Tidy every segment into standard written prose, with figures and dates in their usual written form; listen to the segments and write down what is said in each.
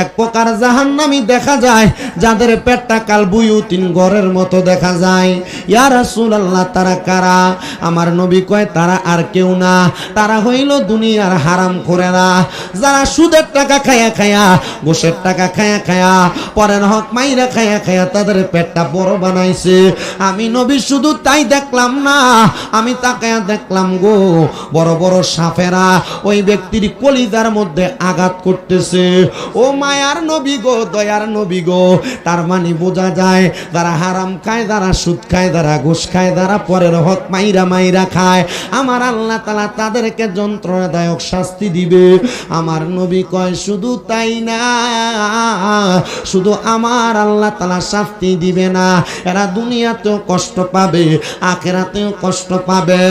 এক প্রকার জাহান্নামী দেখা যায় যাদের পেটটা কাল বুয়ুতিন ঘরের মতো দেখা যায়। ইয়া রাসূলুল্লাহ, তারা কারা? আমার নবী কয় তারা আর কেউ না, তারা হইল দুনিয়ার হারামখোরেরা, যারা সুদের টাকা খায়া খায়া, ঘুষের টাকা খায়া খায়া, পরের হক মাইরা খায়া খায়া তাদের পেটটা বড় বানাইছে। আমি নবী শুধু তাই দেখলাম না, আমি তাকায়া দেখলাম গো বড় বড় সাপেরা ওই ব্যক্তির কলিজার মধ্যে আঘাত করতেছে। ও মায়ার নবী গো, দয়ার নবী গো, তার মানে বোঝা যায় যারা হারাম খায়, যারা সুদ খায়, যারা ঘুষ খায়, যারা পরের হক মাইরা মাইরা খায়, আমার আল্লাহ তাআলা তাদেরকে যন্ত্রণাদায়ক শাস্তি দিবে। আমার নবী কয় শুধু তাই না, শুধু আমার আল্লাহ তাআলা শাস্তি দিবে না, এরা দুনিয়াতেও কষ্ট পাবে, আখিরাতেও কষ্ট পাবে।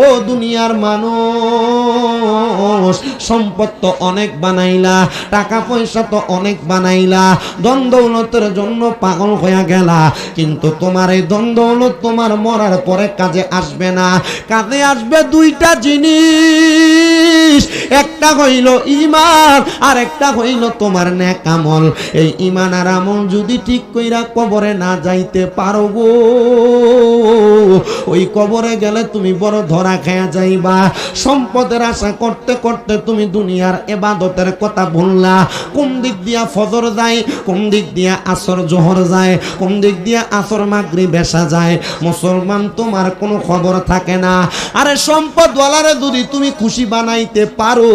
ও দুনিয়ার মানুষ, সম্পদ তো অনেক বানাইলা, টাকা পয়সা তো অনেক বানাইলা, ধন দৌলতের জন্য পাগল হয়ে গেলা, কিন্তু তোমার এই ধন দৌলত তোমার মরার পরে কাজে আসবে না। কাজে আসবে দুইটা জিনিস, একটা হইল ঈমান আর একটা হইল তোমার নেক আমল। এই ঈমান আর আমল যদি ঠিক কইরা কবরে না যাইতে পারো গো, ওই কবরে গেলে তুমি বড় ধরা খেয়া যাইবা। সম্পদের আশা করতে করতে তুমি দুনিয়ার ইবাদতের কথা ভুললা। কোন দিক দিয়া ফজর যায়, কোন দিক দিয়া আসর জোহর যায়, কোন দিক দিয়া আসর মাগরিব এশা যায়, মুসলমান তোমার কোনো খবর থাকে না। আরে সম্পদওয়ালারে যদি তুমি খুশি বানাইতে পারো,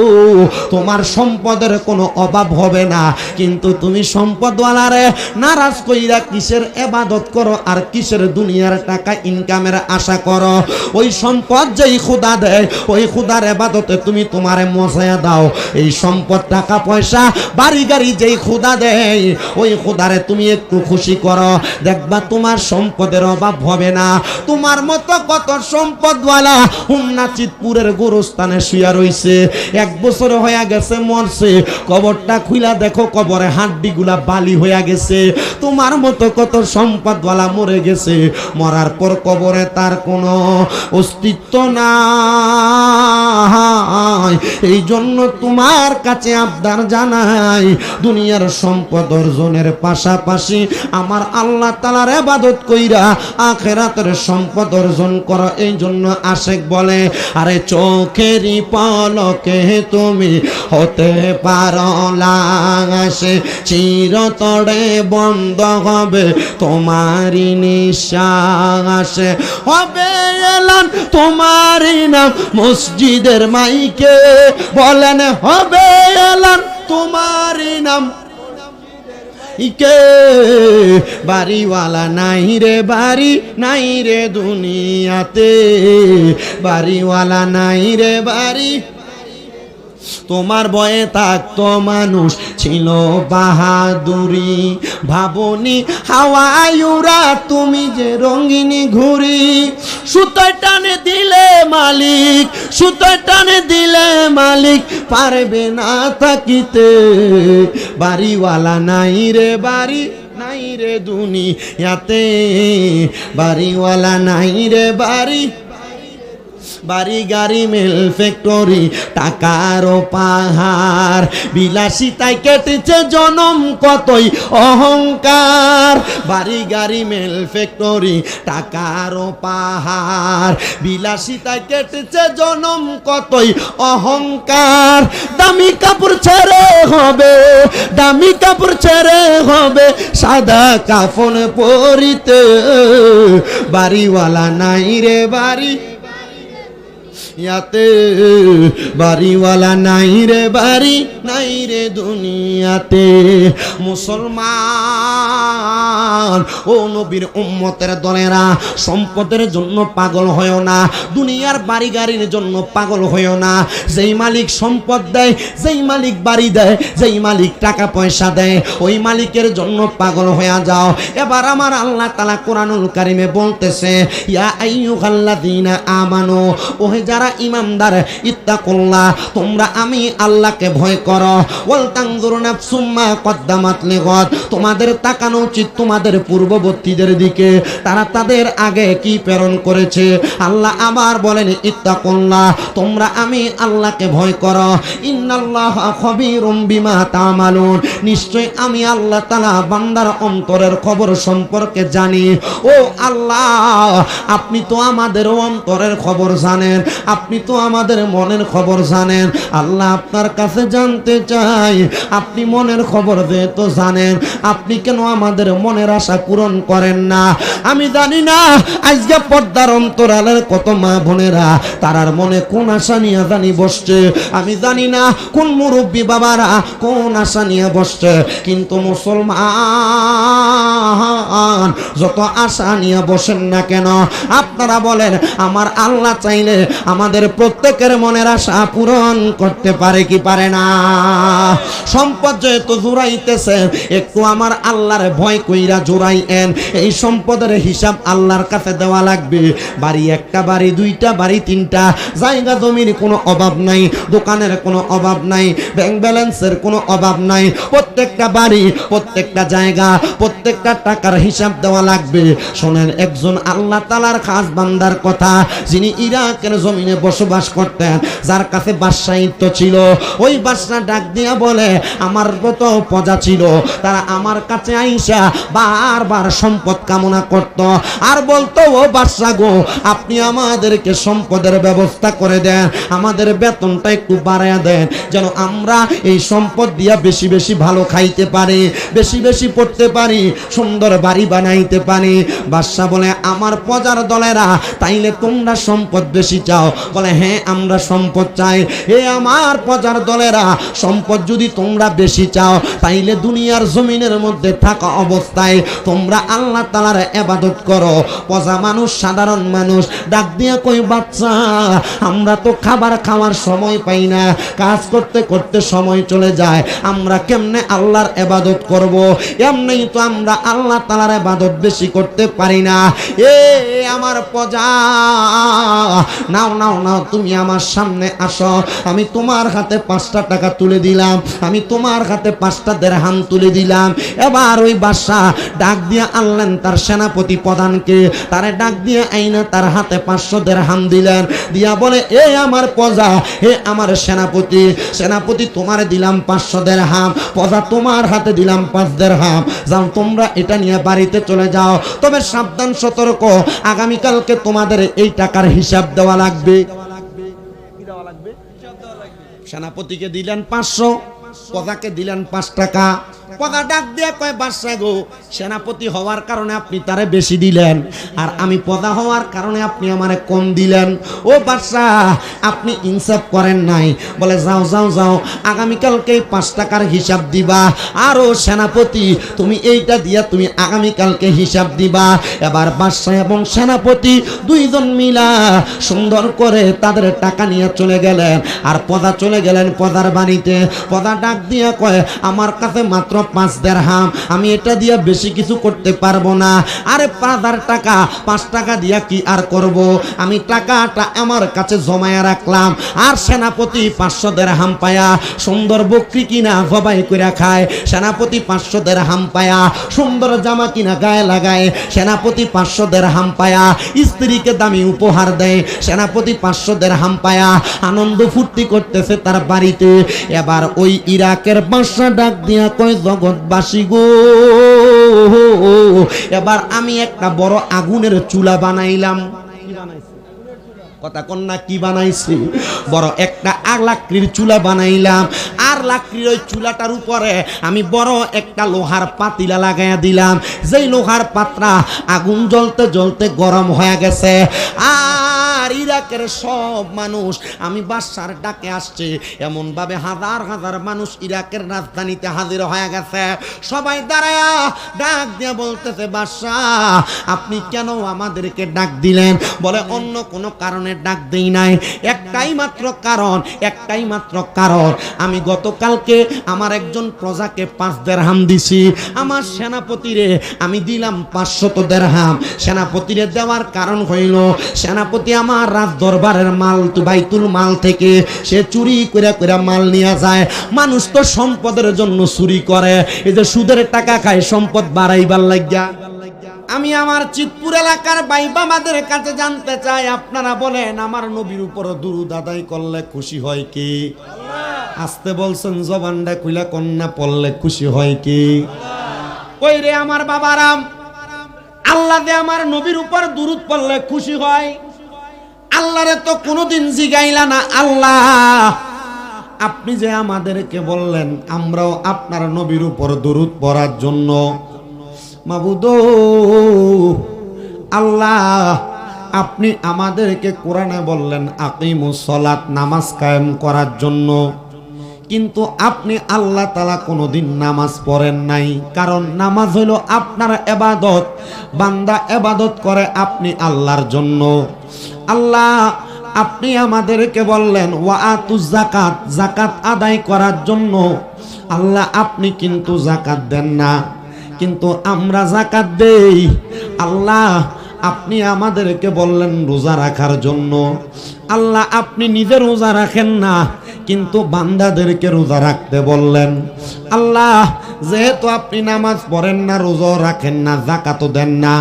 তোমার সম্পদের কোনো অভাব হবে না, কিন্তু তুমি সম্পদওয়ালারে নারাজ কইরা কিসের ইবাদত করো আর কিসের দুনিয়ার টাকা ইনকামের আশা করো? ওই সম্পদ যেই খোদা দেয়, ওই খোদার ইবাদতে তুমি তোমারে মজায়া দাও। এই সম্পদ টাকা পয়সা বাড়ি গাড়ি যেই খোদা দেয়, ওই খোদারে তুমি একটু খুশি করো, দেখবা তোমার সম্পদের অভাব হবে না। তোমার মতো কত সম্পদওয়ালা হুমনা চিতপুরের গোরস্থানে শুয়া রইছে, 1 বছর হয়ে গেছে মরছে, কবরটা খুইলা দেখো কবরে হাড্ডিগুলা বালি হয়ে গেছে। তোমার মতো কত সম্পদওয়ালা মরে গেছে, মরার পর কবরে তার কোনো অস্তিত্ব নাই। এই জন্য তোমার কাছে আবদার জানাই, দুনিয়ার সম্পদ অর্জনের পাশাপাশি আমার আল্লাহ তাআলার ইবাদত কইরা আখিরাতের সম্পদ অর্জন করো। এই জন্য আশেক বলে, আরে চোখেরই পলকে তুমি হতে পারো লাশে, চিরতরে বন্ধ হবে তোমারই নিঃশ্বাস, হবে এলান তোমারই নাম মসজিদের মাইকে, বলেন হবে এলান তোমারই নাম। ইকে বাড়িওয়ালা নাই রে, বাড়ি নাই রে দুনিয়াতে, বাড়িওয়ালা নাই রে বাড়ি। তোমার বয়ে থাকতো মানুষ ছিল বাহাদুরি, ভাবনি হাওয়ায় উড়া তুমি যে রঙিনী ঘুরি। সুতোয় টানে দিলে মালিক, সুতোয় টানে দিলে মালিক পারবে না থাকিতে, বাড়িওয়ালা নাই রে বাড়ি নাই রে দুনিয়াতে, বাড়িওয়ালা নাই রে বাড়ি। বাড়ি গাড়ি মেল ফ্যাক্টরি টাকার পাহাড়, বিলাসিতায় কেটেছে জনম কতই অহংকার। বাড়ি গাড়ি মেল ফ্যাক্টরি টাকার পাহাড়, বিলাসিতায় কেটেছে জনম কতই অহংকার। দামি কাপড় ছেড়ে হবে, দামি কাপড় ছেড়ে হবে সাদা কাফন পরিতে, বাড়িওয়ালা নাই রে বাড়ি ইয়াতে, বাড়িওয়ালা নাই রে বাড়ি নাই রে দুনিয়াতে। মুসলমান ও নবীর উম্মতের দলেরা, সম্পদের জন্য পাগল হয়েও না, দুনিয়ার বাড়ি গাড়ির জন্য পাগল হয়েও না। যেই মালিক সম্পদ দেয়, যেই মালিক বাড়ি দেয়, যেই মালিক টাকা পয়সা দেয়, ওই মালিকের জন্য পাগল হয়ে যাও। এবার আমার আল্লাহ তাআলা কোরআনুল কারিমে বলতেছে, ইয়া আইয়ুহাল্লাযীনা আমানু, ওহে যারা যারা ঈমানদার ইত্তাকুল্লাহ তোমরা আমি আল্লাহকে ভয় করো ওয়াল তানজুর নাফসুম মা কদ্দামাত লিগাদ তোমাদের তাকানো উচিত তোমাদের পূর্ববর্তীদের দিকে তারা তাদের আগে কি প্রেরণ করেছে আল্লাহ আবার বলেন ইত্তাকুল্লাহ তোমরা আমি আল্লাহকে ভয় করো ইন্নাল্লাহা খবীরুম বিমা তা'মালুন নিশ্চয় আমি আল্লাহ তাআলা বান্দার অন্তরের খবর সম্পর্কে জানি ও আল্লাহ আপনি তো আমাদের অন্তরের খবর জানেন আপনি তো আমাদের মনের খবর জানেন আল্লাহ আপনার কাছে জানতে চাই আপনি মনের খবর যেহেতু জানেন আপনি কেন আমাদের মনের আশা পূরণ করেন না আমি জানি না আজকে পর্দার অন্তরালের কত মা বোনেরা তারার মনে কোন আশা নিয়ে জানি বসছে আমি জানি না কোন মুরব্বী বাবারা কোন আশা নিয়ে বসছে কিন্তু মুসলমান যত আশা নিয়ে বসেন না কেন আপনারা বলেন আমার আল্লাহ চাইলে আমাদের প্রত্যেকের মনের আশা পূরণ করতে পারে কি পারে না সম্পদ যেহেতু জোড়াইতেছে একটু আমার আল্লাহর ভয় কইরা জোড়াইয়েন এই সম্পদের হিসাব আল্লাহর কাছে দেওয়া লাগবে বাড়ি একটা বাড়ি দুইটা বাড়ি তিনটা জায়গা জমির কোনো অভাব নাই দোকানের কোনো অভাব নাই ব্যাংক ব্যালেন্সের কোনো অভাব নাই প্রত্যেকটা বাড়ি প্রত্যেকটা জায়গা প্রত্যেকটা টাকার হিসাব দেওয়া লাগবে শোনেন একজন আল্লাহ তাআলার খাস বান্দার কথা যিনি ইরাকের জমিনে বসবাস করতেন যার কাছে বাদশাহিত্ব ছিল ওই বাদশা ডাক দিয়া বলে আমার তো প্রজা ছিল তারা আমার কাছে আইসা বারবার সম্পদ কামনা করত আর বলতো ও বাদশা গো আপনি আমাদেরকে সম্পদের ব্যবস্থা করে দেন আমাদের বেতনটা একটু বাড়ায়া দেন যেন আমরা এই সম্পদ দিয়া বেশি বেশি ভালো খাইতে পারি বেশি বেশি পড়তে পারি সুন্দর বাড়ি বানাইতে পারি বাদশা বলে আমার প্রজার দলেরা তাইলে তোমরা সম্পদ বেশি চাও বলে হ্যাঁ আমরা সম্পদ চাই হে আমার প্রজার দলেরা সম্পদ যদি তোমরা বেশি চাও তাইলে দুনিয়ার জমিনের মধ্যে থাকা অবস্থায় তোমরা আল্লাহ তাআলার ইবাদত করো প্রজা মানুষ সাধারণ মানুষ ডাক দিয়া কই বাচ্চা আমরা তো খাবার খাওয়ার সময় পাই না কাজ করতে করতে সময় চলে যায় আমরা কেমনে আল্লাহর ইবাদত করব এমনি তো আমরা আল্লাহ তাআলার ইবাদত বেশি করতে পারি না এ আমার প্রজা নাও নাও নাও তুমি আমার সামনে আসো আমি তোমার হাতে 5টা টাকা তুলে দিলাম আমি তোমার হাতে 5টা দিরহাম তুলে দিলাম এবার ওই বাদশা ডাক দিয়ে আনলেন তার সেনাপতি প্রধানকে তারে ডাক দিয়ে আইনা তার হাতে 500 দিরহাম দিলেন দিয়া বলে এ আমার প্রজা হে আমার সেনাপতি সেনাপতি তোমারে দিলাম 500 দিরহাম প্রজা তোমার হাতে দিলাম 5 দিরহাম যাও তোমরা এটা নিয়ে বাড়িতে চলে যাও তবে সাবধান সতর্ক আগামীকালকে তোমাদের এই টাকার হিসাব দেওয়া লাগবে কি দেওয়া লাগবে সেনাপতিকে দিলেন 500 প্রজাকে দিলেন 5 টাকা প্রজা ডাক দিয়ে কয় বাদশা গো সেনাপতি হওয়ার কারণে আপনি তারে বেশি দিলেন আর আমি প্রজা হওয়ার কারণে আপনি আমারে কম দিলেন ও বাদশা আপনি ইনসাফ করেন নাই বলে যাও যাও যাও আগামীকালকে 5 টাকার হিসাব দিবা আর ও সেনাপতি তুমি এইটা দিয়া তুমি আগামীকালকে হিসাব দিবা এবার বাদশা এবং সেনাপতি দুইজন মিলা সুন্দর করে তাদের টাকা নিয়ে চলে গেলেন আর প্রজা চলে গেলেন প্রজার বাড়িতে প্রজা ডাক দিয়া কয় আমার কাছে মাত্র 5 দিরহাম আমি এটা দিয়া বেশি কিছু করতে পারবো না আরে 5000 টাকা 5 টাকা দিয়া কি আর করব আমি টাকাটা আমার কাছে জমায়া রাখলাম আর সেনাপতি 500 দিরহাম পায়া সুন্দর বকরি কিনা জবাই কইরা খায় সেনাপতি 500 দিরহাম পায়া সুন্দর জামা কিনা গায়ে লাগায় সেনাপতি 500 দিরহাম পায়া স্ত্রীকে দামি উপহার দেয় সেনাপতি 500 দিরহাম পায়া আনন্দ ফুর্তি করতেছে তার বাড়িতে এবার ওই ইরাকের বাদশা ডাক দিয়া কয় জগৎবাসী গো এবার আমি একটা বড় আগুনের চুলা বানাইলাম কথা কন্যা কি বানাইছি বড় একটা লাকড়ির চুলা বানাইলাম আর লাকড়ির ওই চুলাটার উপরে আমি বড় একটা লোহার পাতিলা লাগাইয়া দিলাম যেই লোহার পাত্রা আগুন জ্বলতে জ্বলতে গরম হয়ে গেছে আর ইরাকের সব মানুষ আমি বাদশার ডাকে আসছে এমন ভাবে হাজার হাজার মানুষ ইরাকের রাজধানীতে হাজির হয়ে গেছে সবাই দাঁড়ায়া ডাক দিয়ে বলতেছে বাদশা আপনি কেন আমাদেরকে ডাক দিলেন বলে অন্য কোনো কারণে ডাক দেই নাই একটাই মাত্র কারণ আমি গতকালকে আমার একজন প্রজাকে 5 দিরহাম দিছি আমার সেনাপতিরে আমি দিলাম 500 দিরহাম সেনাপতিরে দেওয়ার কারণ হইল সেনাপতি আমার আমার রাজ দরবারের মাল তো বাইতুল মাল থেকে সে চুরি করে করে মাল নিয়ে যায়। মানুষ তো সম্পদের জন্য চুরি করে, এই যে সুদের টাকা খায় সম্পদ বাড়াইবার লাগিয়া। আমি আমার চিতপুর এলাকার ভাই বাবাদের কাছে জানতে চাই, আপনারা বলেন আমার নবীর উপর দুরূদ আদায় করলে খুশি হয় কি? আসতে বলছেন, জবানটা খুলে কন্যা পড়লে খুশি হয় কি? ওই রে আমার বাবারাম, আল্লাহ দে আমার নবীর উপর দুরূদ পড়লে খুশি হয়। আল্লাহরে তো কোনোদিন জিগাইলা না, আল্লাহ আপনি যে আমাদেরকে বললেন আমরাও আপনার নবীর উপর দুরূদ পড়ার জন্য, মাবুদ আল্লাহ আপনি আমাদেরকে কোরআনে বললেন আকিমুস সালাত, নামাজ কায়েম করার জন্য, কিন্তু আপনি আল্লাহ তাআলা কোনোদিন নামাজ পড়েন নাই। কারণ নামাজ হলো আপনার ইবাদত, বান্দা ইবাদত করে আপনি আল্লাহর জন্য। আল্লাহ আপনি আমাদেরকে বললেন ওয়া আতুজ যাকাত, যাকাত আদায় করার জন্য। আল্লাহ আপনি কিন্তু যাকাত দেন না, কিন্তু আমরা যাকাত দেই। আল্লাহ আপনি আমাদেরকে বললেন রোজা রাখার জন্য। আল্লাহ আপনি নিজে রোজা রাখেন না, কিন্তু বান্দাদেরকে রোজা রাখতে বললেন। আল্লাহ যেহেতু আপনি নামাজ পড়েন না, রোজাও রাখেন না, যাকাতও দেন না,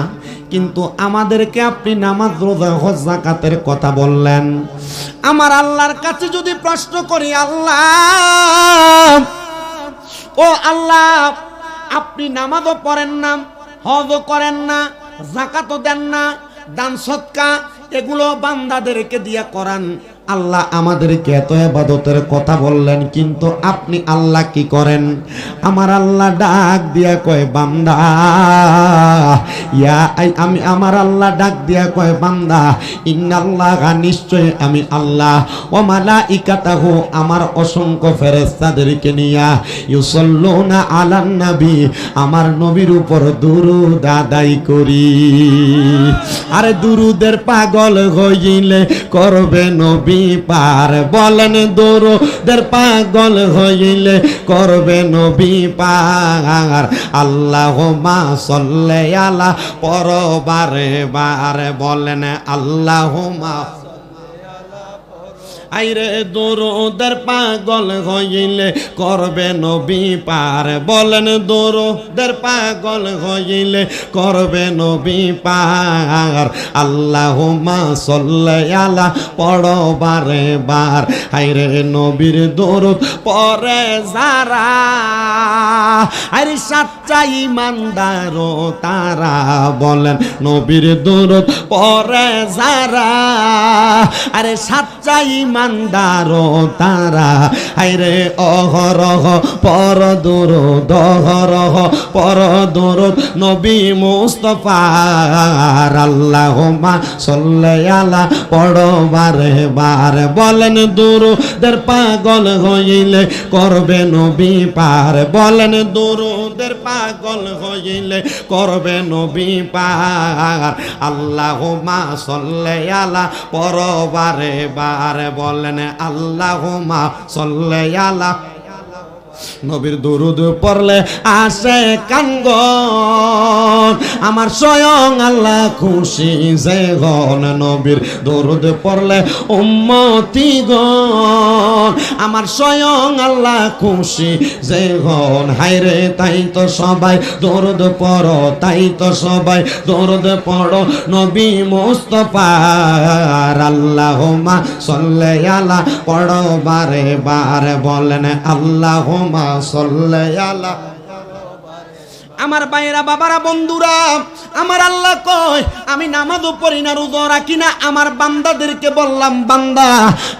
কিন্তু আমাদেরকে আপনি নামাজ, রোজা, হজ, যাকাতের কথা বললেন। আমার আল্লাহর কাছে যদি প্রশ্ন করি, আল্লাহ ও আল্লাহ আপনি নামাজও পড়েন না, হজও করেন না, যাকাতও দেন না, দান সদকা এগুলো বান্দাদেরকে দিয়া করান, আল্লাহ আমাদেরকে এত ইবাদতের কথা বললেন, কিন্তু আপনি আল্লাহ কি করেন? আমার আল্লাহ ডাক দিয়া কয় বান্দা, আমি আমার আল্লাহ ডাক দিয়া কয় বান্দা, ইন্নাল্লাহা নিশ্চয় আমি আল্লাহ, ও মালাইকাতাহু আমার অসংখ্য ফেরেশতাদেরকে নিয়া, ইউসাল্লুনা আলান নবী আমার নবীর উপর দুরূদ আদায় করি। আরে দুরূদের পাগল হইলে করবে নবী পার, বলেন দুরূদের পাগল হইলে করবে নবী পার। আল্লাহুম্মা সাল্লি আলা পরবারে বারে, বলেন আল্লাহুম্মা আইরে দুরূদের পাগল হইলে করবে নবী পার, বলেন দুরূদের পাগল হইলে করবে নবী পার। আল্লাহুম্মা সাল্লি আলা পড়ো বারে বার, আইরে নবীর দুরূদ পড়ে যারা, আরে সাচ্চা ঈমানদার তারা, বলেন নবীর দুরূদ পড়ে যারা, আরে সাচ্চা ঈমানদার তারা, আইরে অহরহ পর দুরূদ, অহরহ পর দুরূদ নবী মুস্তাফার। আল্লাহুম্মা সাল্লি আলা পড়ো বারে বার, বলেন দুরূদের পাগল হইলে করবে নবী পার, বলেন দুরূদের পাগল হইলে করবে নবী পার। আল্লাহুম্মা সাল্লি আলা পড়ো বারে বার, বলেন আল্লাহুম্মা সাল্লি আলা। নবীর দুরূদ পড়লে আসে কাঙ্গন, আমার স্বয়ং আল্লাহ খুশি যে গণ। নবীর দুরূদ পড়লে উম্মতিগণ, আমার স্বয়ং আল্লাহ খুশি যে গণ। হায়রে তাই তো সবাই দুরূদ পড়ো, তাই তো সবাই দুরূদ পড়ো নবী মুস্তাফার। আল্লাহুম্মা সাল্লি আলা পড়ো বারে বার, বলেন আল্লাহুম্মা সাল্লি আলা। আমার ভাইরা, বাবারা, বন্ধুরা, আমার আল্লাহ কয় আমি নামাজও পড়ি না, রোজা রাখি না, আমার বান্দাদেরকে বললাম বান্দা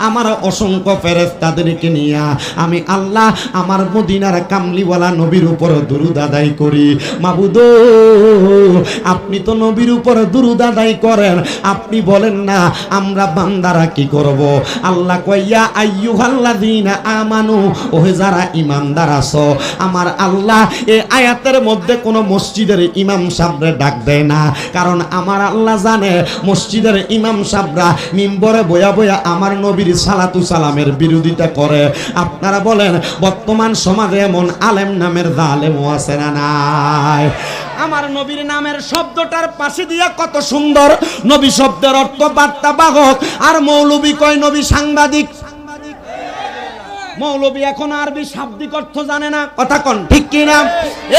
আমার অসংখ্য ফেরেশতাদেরকে নিয়া আমি আল্লাহ আমার মদিনার কামলিওয়ালা নবীর উপর দুরূদ আদায় করি। মাবুদ আপনি তো নবীর উপর দুরূদ আদায় করেন, আপনি বলেন না আমরা বান্দারা কি করব? আল্লাহ কয় ইয়া আইয়ুহাল্লাযীনা আমানু, ওহে যারা ঈমানদার আছো, আমার আল্লাহ এই আয়াতের মধ্যে কোন মসজিদের ইমাম সাহেবরে ডাক দেয় না, কারণ আমার আল্লাহ জানে মসজিদের ইমাম সাহেবরা মিম্বরে বয়া বয়া আমার নবীর সালাতু সালামের বিরোধিতা করে। আপনারা বলেন বর্তমান সমাজে এমন আলেম নামের জালেমও আছে না নাই? আমার নবীর নামের শব্দটার পাশে দিয়া কত সুন্দর নবী শব্দের অর্থ বার্তা বাহক, আর মৌলবী কয় নবী সাংবাদিক। মৌলবী এখন আরবি শাব্দিক অর্থ জানে না, কথা কোন ঠিক কিনা?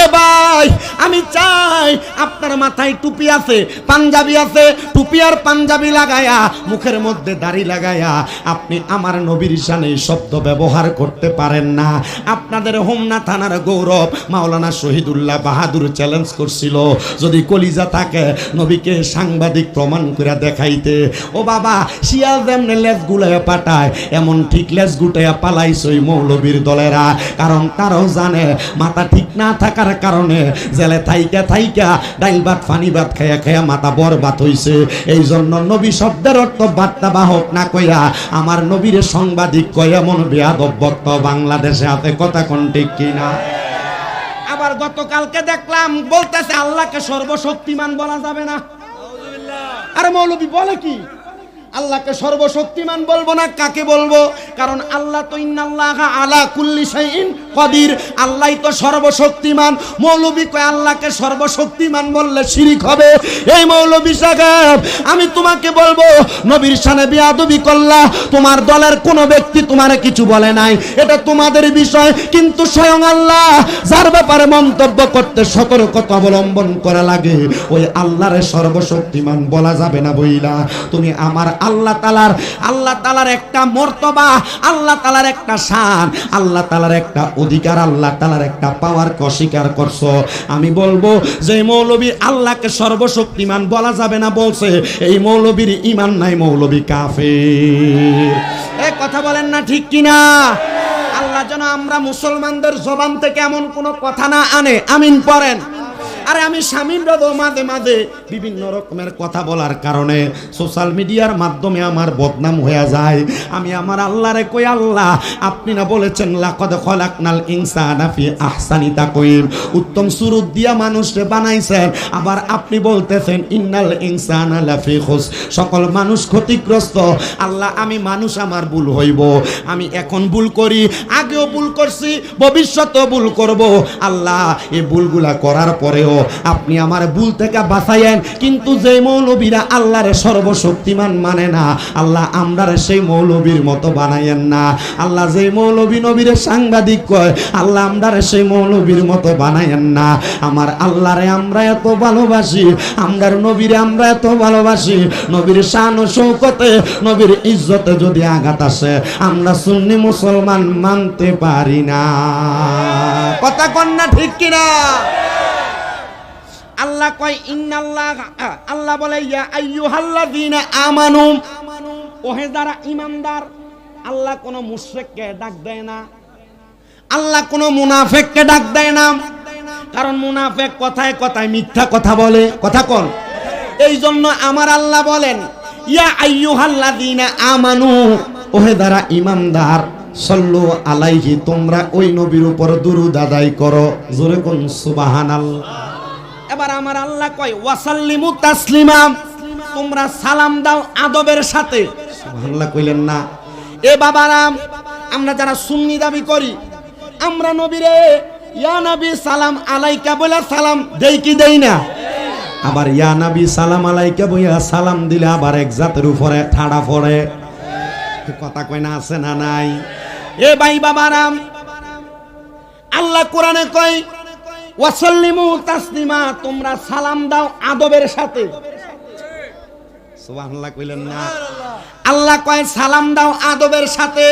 এ ভাই আমি চাই আপনার মাথায় টুপি আছে, পাঞ্জাবি আছে, টুপি আর পাঞ্জাবি লাগায়া, মুখের মধ্যে দাড়ি লাগায়া আপনি আমার নবীর শানে শব্দ ব্যবহার করতে পারেন না। আপনাদের হোমনা থানার গৌরব মাওলানা শহীদুল্লাহ বাহাদুর চ্যালেঞ্জ করছিল, যদি কলিজা থাকে নবীকে সাংবাদিক প্রমাণ করে দেখাইতে। ও বাবা, শিয়াল যেমনে লেজ গুলাইয়া পাঠায়, এমন ঠিক লেজ গুটাইয়া পালাইছে ওই মৌলবীর দলেরা। কারণ তারাও জানে মাথা ঠিক না থাকার কারণে জেলে থাইকা থাইকা ডাইল ভাত ফানি ভাত খাইয়া খাইয়া মাথা বরবাদ হইছে। এই জন্য নবী শব্দের অর্থ বার্তা বাহক না কইয়া আমার নবীর সাংবাদিক কয় এমন বেয়াদব বক্তা বাংলাদেশে আছে, কথা কোন ঠিক কিনা? আবার গতকালকে দেখলাম বলতেছে আল্লাহকে সর্বশক্তিমান বলা যাবে না। আরে মৌলবী বলে কি আল্লাহকে সর্বশক্তিমান বলবো না, কাকে বলবো? কারণ আল্লাহ তো ইন্নাল্লাহা আলা কুল্লি শাইইন কাদির, আল্লাহই তো সর্বশক্তিমান। মৌলবী কয় আল্লাহকে সর্বশক্তিমান বললে শিরিক হবে। এই মৌলবী সাহেব আমি তোমাকে বলবো, নবীর শানে বেয়াদবি করলা, তোমার দলের কোন ব্যক্তি তোমারে কিছু বলে নাই, এটা তোমাদের বিষয়, কিন্তু স্বয়ং আল্লাহ যার ব্যাপারে মন্তব্য করতে সতর্কতা অবলম্বন করা লাগে, ওই আল্লাহরে সর্বশক্তিমান বলা যাবে না বইলা তুমি আমার আল্লাহ তাআলার একটা মর্তবা, আল্লাহ তাআলার একটা শান, আল্লাহ তাআলার একটা অধিকার, আল্লাহ তাআলার একটা পাওয়ারকে অস্বীকার করছো। আমি বলবো যে মৌলবী আল্লাহকে সর্বশক্তিমান বলা যাবে না বলছে, এই মৌলবীর ঈমান নাই, মৌলবী কাফের। এই কথা বলেন না ঠিক কিনা? আল্লাহ যেন আমরা মুসলমানদের জবান থেকে এমন কোনো কথা না আনে, আমিন পড়েন। আরে আমি স্বামীরও মাঝে মাঝে বিভিন্ন রকমের কথা বলার কারণে সোশ্যাল মিডিয়ার মাধ্যমে আমার বদনাম হয়ে যায়। আমি আমার আল্লাহরে কই, আল্লাহ আপনি না বলেছেন লাকাদ খলাকনাল ইনসানা ফি আহসানি তাকওয়িম, উত্তম সুরত দিয়া মানুষকে বানাইছেন, আবার আপনি বলতেছেন ইন্নাল ইনসানা লাফি খুস, সকল মানুষ ক্ষতিগ্রস্ত। আল্লাহ আমি মানুষ, আমার ভুল হইব, আমি এখন ভুল করি, আগেও ভুল করছি, ভবিষ্যতেও ভুল করব। আল্লাহ এই ভুলগুলা করার পরেও আপনি আমার ভুল থেকে বাঁচাইয়েন। কিন্তু যে মৌলবীরা আল্লাহর সর্বশক্তিমান মানে না, আল্লাহ আমরারে সেই মৌলবীর মতো বানাইয়েন না। আল্লাহ যে মৌলবী নবীর সাংবাদিক কয়, আল্লাহ আমরারে সেই মৌলবীর মতো বানাইয়েন না। আমার আল্লাহরে আমরা এত ভালোবাসি, আমরার নবীরে আমরা এত ভালোবাসি, নবীর শান ও শৌকতে, নবীর ইজ্জতে যদি আঘাত আসে আমরা সুন্নি মুসলমান মানতে পারি না, কথা কন না ঠিক কিনা? আল্লাহ কয় ইন্নাল্লাহ, আল্লাহ বলে ইয়া আইয়ুহাল্লাযীনা আমানু, ওহে যারা ঈমানদার। আল্লাহ কোন মুশরিককে ডাক দেয় না, আল্লাহ কোন মুনাফিককে ডাক দেয় না, কারণ মুনাফিক কথায় কথায় মিথ্যা কথা বলে, কথা কোন? এই জন্য আমার আল্লাহ বলেন ইয়া আইয়ুহাল্লাযীনা আমানু, ওহে যারা ঈমানদার, সাল্লু আলাইহি, তোমরা ওই নবীর উপর দুরূদ আদায় করো, জোরে কোন সুবহানাল্লাহ। এবার আমার আল্লাহ কয় ওয়াসাল্লিমু তাসলিমা, তোমরা সালাম দাও আদবের সাথে। সুবহানাল্লাহ কইলেন না? এ বাবারাম, আমরা যারা সুন্নি দাবি করি, আমরা নবীরে ইয়া নবী সালাম আলাইকা বলে সালাম দেই কি দেই না? আবার ইয়া নবী সালাম আলাইকা বইয়া সালাম দিলে আবার এক জাতের উপরে ঠাড়া পড়ে, কথা কয় না, আছে না নাই? এ ভাই বাবারাম, আল্লাহ কোরআনে কয় ওয়াসাল্লিমু তাসলিমা, তোমরা সালাম দাও আদবের সাথে। সুবহানাল্লাহ কইলেন না? আল্লাহ কয় সালাম দাও আদবের সাথে।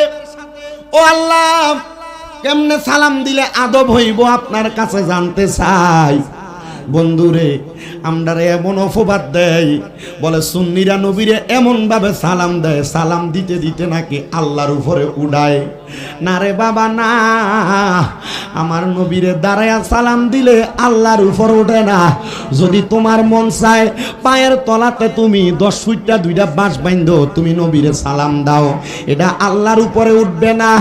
ও আল্লাহ, কেমনে সালাম দিলে আদব হইব আপনার কাছে জানতে চাই। বন্ধুরে, আমরা এমন অপবাদ দেয়, বলে সুন্নিরা নবীরে এমন ভাবে সালাম দেয়, সালাম দিতে দিতে নাকি আল্লাহর উপরে উড়ায়। না রে বাবা না, আমার নবীরে দাঁড়ায়া সালাম দিলে আল্লাহর উপর ওঠে না। যদি তোমার মন চায় পায়ের তলাতে তুমি 10 ফুটটা 2টা বাঁশ বাইন্ধো, তুমি নবীরে সালাম দাও, এটা আল্লাহর উপরে উঠবে না।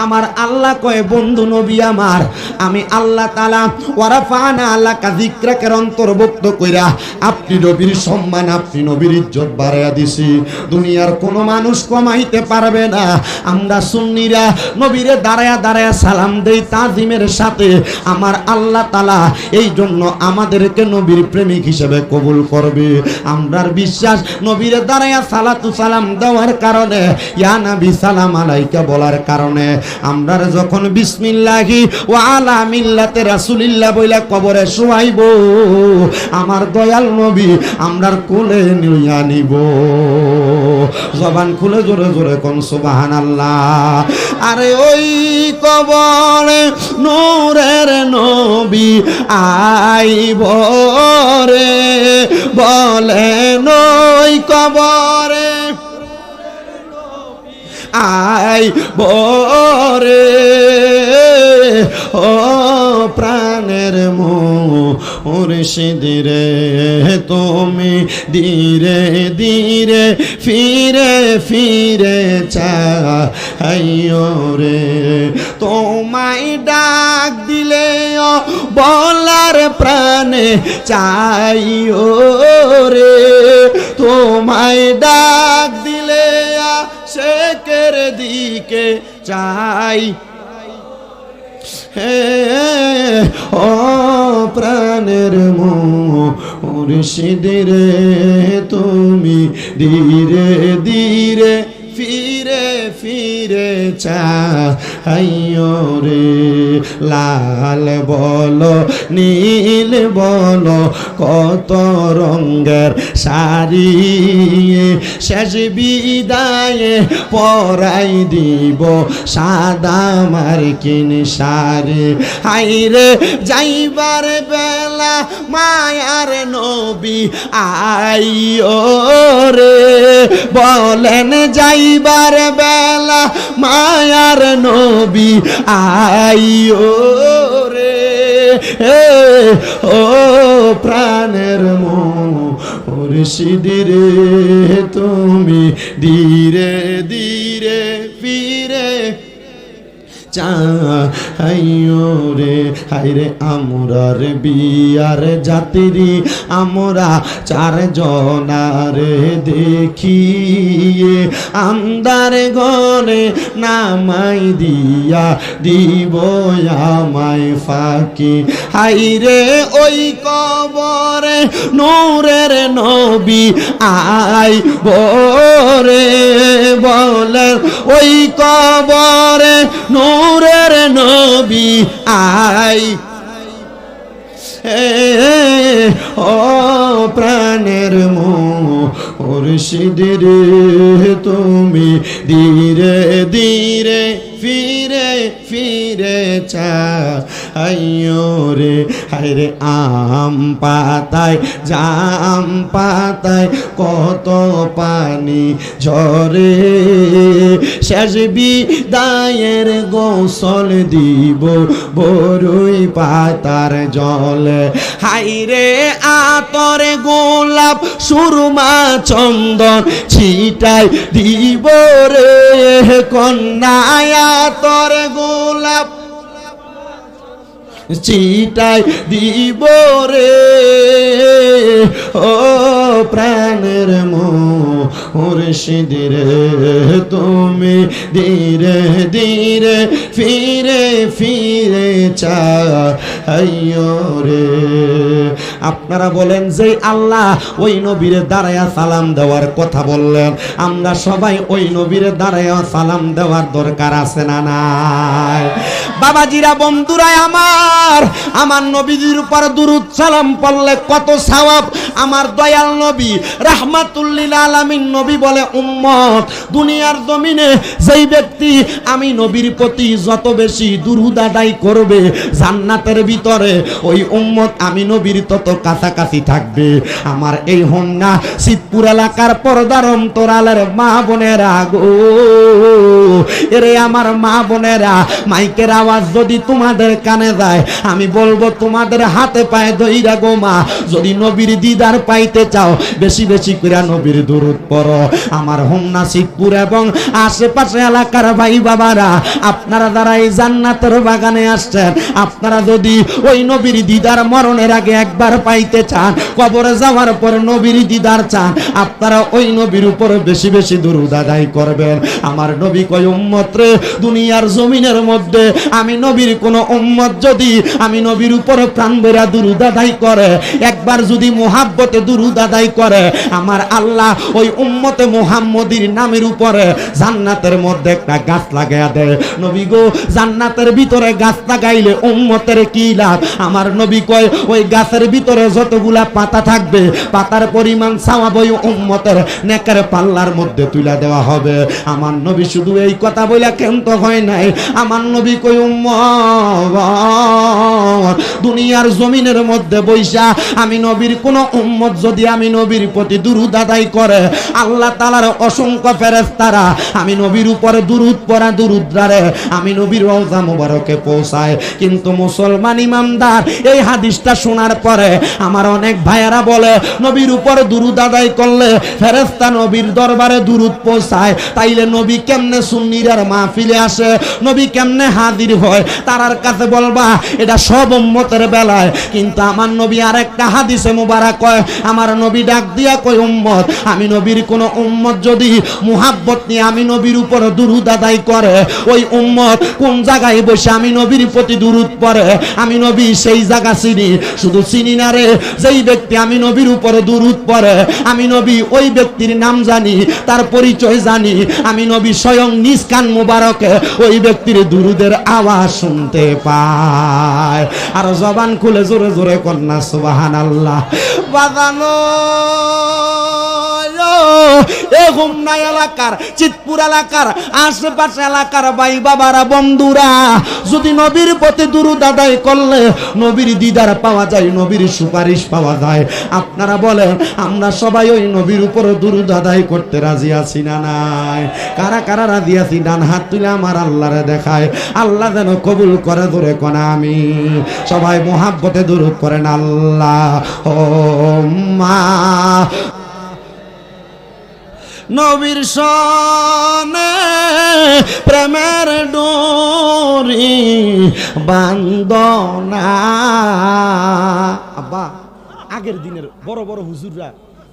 আমার আল্লাহ কয় বন্ধু নবী আমার, আমি আল্লাহ তাআলা ওয়ারাফানা লাকা যিকরা লাখের অন্তর্ভুক্ত কইরা আপনি নবীর সম্মান, আপনি নবীর ইজ্জত বাড়াইয়া দিছি। দুনিয়ার কোনো মানুষ কমাইতে পারবে না। আমরা সুন্নিরা নবীরে দাঁড়ায়া দাঁড়ায়া সালাম দেই তাজিমের সাথে। আমার আল্লাহ তাআলা এই জন্য আমাদেরকে নবীর প্রেমিক হিসেবে কবুল করবে। আমরার বিশ্বাস নবীরে দাঁড়ায়া সালাতু সালাম দেওয়ার কারণে, ইয়া নবী সালাম আলাইকা বলার কারণে, আমরার যখন বিসমিল্লাহি ওয়া আলা মিল্লাতে রাসূলিল্লাহ বইলা কবরে শুয়াইব, আমার দয়াল নবী আমরার কোলে নিয়া নিব। জবান খুলে জোরে জোরে কোন সুবহানাল্লাহ। আরে ওই কবরে নূরের নবী আইব রে, বলেন ওই কবরে আইব রে, ও প্রাণের মুর্শিদ রে, তুমি ধীরে ধীরে ফিরে ফিরে চাইও রে, তোমায় ডাক দিলে বলার প্রাণে চাইও রে, তোমায় ডাক দিলে শেখের দিকে চাই। হে ও প্রাণের মুর্শিদ রে, তুমি ধীরে ধীরে ফিরে ফিরে চাইও রে, লাল বলো নীল বলো কত রঙের শাড়ি, শেষ বিদায়ে পরাই দিব সাদা মার্কিন শাড়ি। হাইরে যাইবার বেলা মায়ার নবী আইও রে, বলেন যাইবার বেলা মায়ার নবী আইও রে, ও প্রাণের মুর্শিদ রে, তুমি ধীরে ধীরে ফিরে চাইও রে। হাইরে আমরার বিয়ার যাত্রী আমরা চার জনারে দেখিয়ে, আন্দার ঘরে নামাই দিয়া দিব আমায় ফাঁকি। হাইরে ওই কবরে নূরের নবী আইব রে, বলেন ওই কবরে নূরের নবী আই। ও প্রাণের মুর্শিদ রে, তুমি ধীরে ধীরে ফিরে ফিরে চাইও রে। হায়রে আম পাতায় জাম পাতায় কত পানি ঝরে, শেষ বিদায়ের গোসল দিব বরুই পাতার জলে। হায়রে আতরে গোলাপ সুরমা চন্দন ছিটাই দিব রে, কন্যায় আতর গোলাপ চিটাই দিব রে, ও প্রাণের মুর্শিদ রে, তুমি ধীরে ধীরে ফিরে ফিরে চাইও রে। আপনারা বলেন যে আল্লাহ ওই নবীর দাঁড়ায়া সালাম দেওয়ার কথা বললেন, আমরা সবাই ওই নবীর দাঁড়ায়া সালাম দেওয়ার দরকার আছে না নাই? বাবাজিরা, বন্ধুরা আমার নবীর উপর দুরূদ সালাম পড়লে কত সওয়াব। আমার দয়াল নবী রাহমাতুল লিল আলামিন নবী বলে, উম্মত দুনিয়ার জমিনে যেই ব্যক্তি আমি নবীর প্রতি যত বেশি দুরূদ আদায় করবে, জান্নাতের ভিতরে ওই উম্মত আমি নবীর তত কাছাকাছি থাকবে। আমার এই হোমনা সিদ্ধপুর এলাকার পর্দার অন্তরালের মা বোনেরা গো, এরে আমার মা বোনেরা, মাইকের আওয়াজ যদি তোমাদের কানে যায়, আমি বলবো তোমাদের হাতে পায়ে ধইরা গো মা, যদি নবীর দিদার পাইতে চাও বেশি বেশি করে নবীর দুরূদ পড়ো। আমার হোমনা শিবপুর এবং আশেপাশে এলাকার ভাই বাবারা, আপনারা যারা এই জান্নাতের বাগানে আসছেন, আপনারা যদি ওই নবীর দিদার মরণের আগে একবার পাইতে চান, কবরে যাওয়ার পর নবীর দিদার চান, আপনারা ওই নবীর উপর বেশি বেশি দুরূদ আদায় করবেন। আমার নবী কয়, উম্মত রে, দুনিয়ার জমিনের মধ্যে আমি নবীর কোন উম্মত যদি আমি নবীর উপর প্রাণ বেরা দুরূদ আদায় করে, একবার যদি মুহাব্বতে দুরূদ আদায় করে, আমার আল্লাহ ওই উম্মতে মুহাম্মদীর নামের উপরে জান্নাতের মধ্যে একটা গাছ লাগায়া দেয়। নবী গো, জান্নাতের ভিতরে গাছ লাগাইলে উম্মতের কি লাভ? আমার নবী কয়, ওই গাছের ভিতরে যতগুলা পাতা থাকবে, পাতার পরিমাণ সওয়াব ওই উম্মতের নেকের পাল্লার মধ্যে তুলে দেওয়া হবে। আমার নবী শুধু এই কথা বইলা কেন্ত হয় নাই। আমার নবী কই, উম্মত দুনিয়ার জমিনের মধ্যে বৈশা আমি নবীর কোন উম্মত যদি আমি নবীর প্রতি দুরূদ আদায় করে, আল্লাহ তাআলার অসংখ্য ফেরেশতারা আমি নবীর উপরে দুরূদ পড়া দুরূদরে আমি নবীর রওজা মোবারকে পৌঁছায়। কিন্তু মুসলমান ইমানদার এই হাদিসটা শোনার পরে আমার অনেক ভাইয়েরা বলে, নবীর উপরে দুরূদ আদায় করলে ফেরেশতা নবীর দরবারে দুরূদ পৌঁছায়, তাইলে নবী কেমনে সুন্নিরার মাহফিলে আসে, নবী কেমনে হাজির হয়? তারার কাছে বলবা এটা সব উম্মতের বেলায়। কিন্তু আমার নবী আরেকটা হাদিসে মুবারক কয়, আমার নবী ডাক দিয়া কয়, উম্মত আমি নবীর কোন উম্মত যদি মুহাব্বত নিয়ে আমি নবীর উপর দুরূদ আদায় করে, ওই উম্মত কোন জায়গায় বসে আমি নবীর প্রতি দুরূদ পড়ে, আমি নবী সেই জায়গা চিনি। শুধু চিনি না রে, যেই ব্যক্তি আমি নবীর উপরে দুরূদ পড়ে, আমি নবী ওই ব্যক্তির নাম জানি, তার পরিচয় জানি। আমি নবী স্বয়ং নিজ কান মুবারকে ওই ব্যক্তির দুরূদের আওয়াজ শুনতে পায়। আর জবান খুলে জোরে জোরে কন্যা সুবহানাল্লাহ। বাজানো এ হোমনা এলাকার, চিতপুর এলাকার, আশেপাশে এলাকার ভাই বাবারা, বন্ধুরা, যদি নবীর প্রতি দুরূদ আদায় করলে নবীর দিদার পাওয়া যায়, নবীর সুপারিশ পাওয়া যায়। আপনারা বলেন, আমরা সবাই ওই নবীর উপর দুরূদ আদায় করতে রাজি আছি না নাই? কারা কারা রাজি আছি? ডান হাত তুলে আমার আল্লাহরে দেখায়। আল্লাহ যেন কবুল করে, ধরে কোনা আমি সবাই মুহাব্বতে দুরূদ পড়েন। আল্লাহ ও মা নবীর সনে প্রেমের ডোরি বান্দনা। আব্বা, আগের দিনের বড় বড় হুজুররা